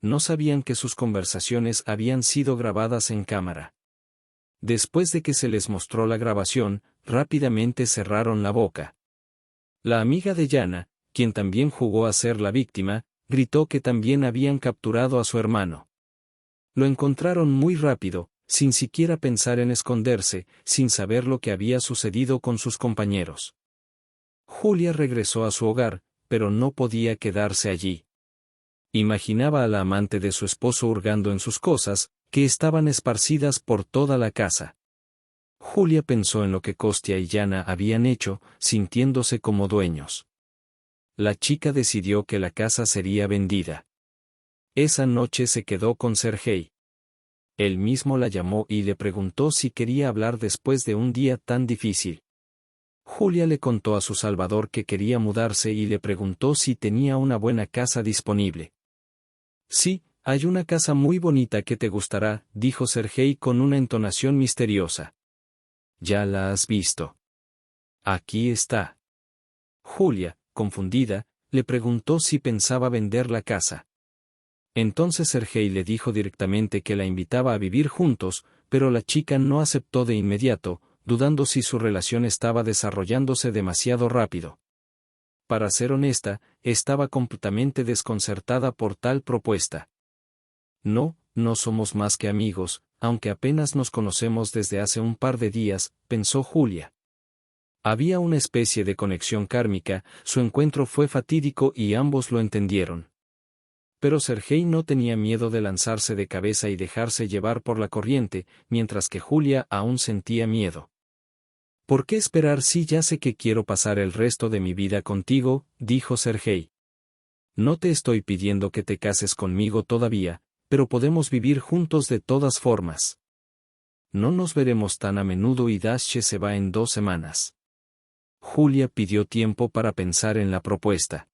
No sabían que sus conversaciones habían sido grabadas en cámara. Después de que se les mostró la grabación, rápidamente cerraron la boca. La amiga de Yana, quien también jugó a ser la víctima, gritó que también habían capturado a su hermano. Lo encontraron muy rápido, sin siquiera pensar en esconderse, sin saber lo que había sucedido con sus compañeros. Julia regresó a su hogar, pero no podía quedarse allí. Imaginaba a la amante de su esposo hurgando en sus cosas, que estaban esparcidas por toda la casa. Julia pensó en lo que Kostya y Yana habían hecho, sintiéndose como dueños. La chica decidió que la casa sería vendida. Esa noche se quedó con Sergei. Él mismo la llamó y le preguntó si quería hablar después de un día tan difícil. Julia le contó a su salvador que quería mudarse y le preguntó si tenía una buena casa disponible. Sí, hay una casa muy bonita que te gustará, dijo Sergei con una entonación misteriosa. ¿Ya la has visto? Aquí está. Julia, confundida, le preguntó si pensaba vender la casa. Entonces Sergei le dijo directamente que la invitaba a vivir juntos, pero la chica no aceptó de inmediato, dudando si su relación estaba desarrollándose demasiado rápido. Para ser honesta, estaba completamente desconcertada por tal propuesta. No, no somos más que amigos, aunque apenas nos conocemos desde hace un par de días, pensó Julia. Había una especie de conexión kármica, su encuentro fue fatídico y ambos lo entendieron. Pero Sergei no tenía miedo de lanzarse de cabeza y dejarse llevar por la corriente, mientras que Julia aún sentía miedo. ¿Por qué esperar si ya sé que quiero pasar el resto de mi vida contigo?, dijo Sergei. No te estoy pidiendo que te cases conmigo todavía, pero podemos vivir juntos de todas formas. No nos veremos tan a menudo y Dashe se va en 2 semanas. Julia pidió tiempo para pensar en la propuesta.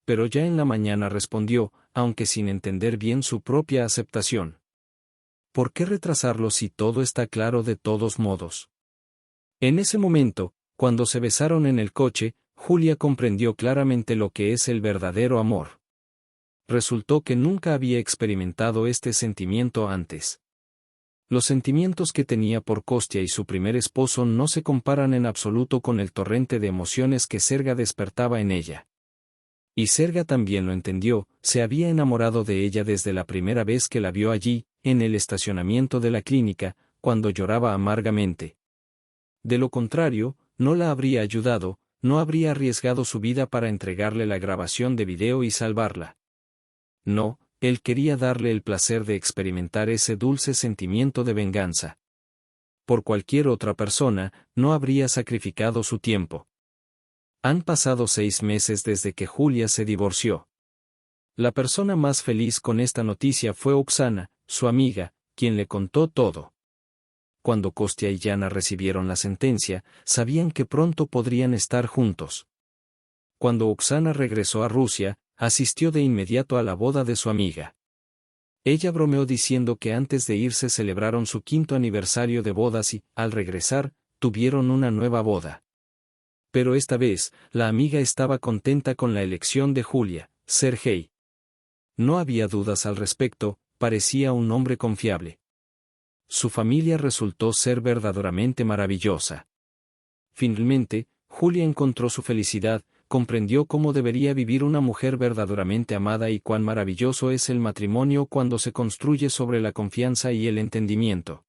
Pero ya en la mañana respondió, aunque sin entender bien su propia aceptación. ¿Por qué retrasarlo si todo está claro de todos modos? En ese momento, cuando se besaron en el coche, Julia comprendió claramente lo que es el verdadero amor. Resultó que nunca había experimentado este sentimiento antes. Los sentimientos que tenía por Kostya y su primer esposo no se comparan en absoluto con el torrente de emociones que Serga despertaba en ella. Y Serga también lo entendió, se había enamorado de ella desde la primera vez que la vio allí, en el estacionamiento de la clínica, cuando lloraba amargamente. De lo contrario, no la habría ayudado, no habría arriesgado su vida para entregarle la grabación de video y salvarla. No, él quería darle el placer de experimentar ese dulce sentimiento de venganza. Por cualquier otra persona, no habría sacrificado su tiempo. Han pasado 6 meses desde que Julia se divorció. La persona más feliz con esta noticia fue Oksana, su amiga, quien le contó todo. Cuando Kostya y Yana recibieron la sentencia, sabían que pronto podrían estar juntos. Cuando Oksana regresó a Rusia, asistió de inmediato a la boda de su amiga. Ella bromeó diciendo que antes de irse celebraron su 5º aniversario de bodas y, al regresar, tuvieron una nueva boda. Pero esta vez, la amiga estaba contenta con la elección de Julia, Sergei. No había dudas al respecto, parecía un hombre confiable. Su familia resultó ser verdaderamente maravillosa. Finalmente, Julia encontró su felicidad, comprendió cómo debería vivir una mujer verdaderamente amada y cuán maravilloso es el matrimonio cuando se construye sobre la confianza y el entendimiento.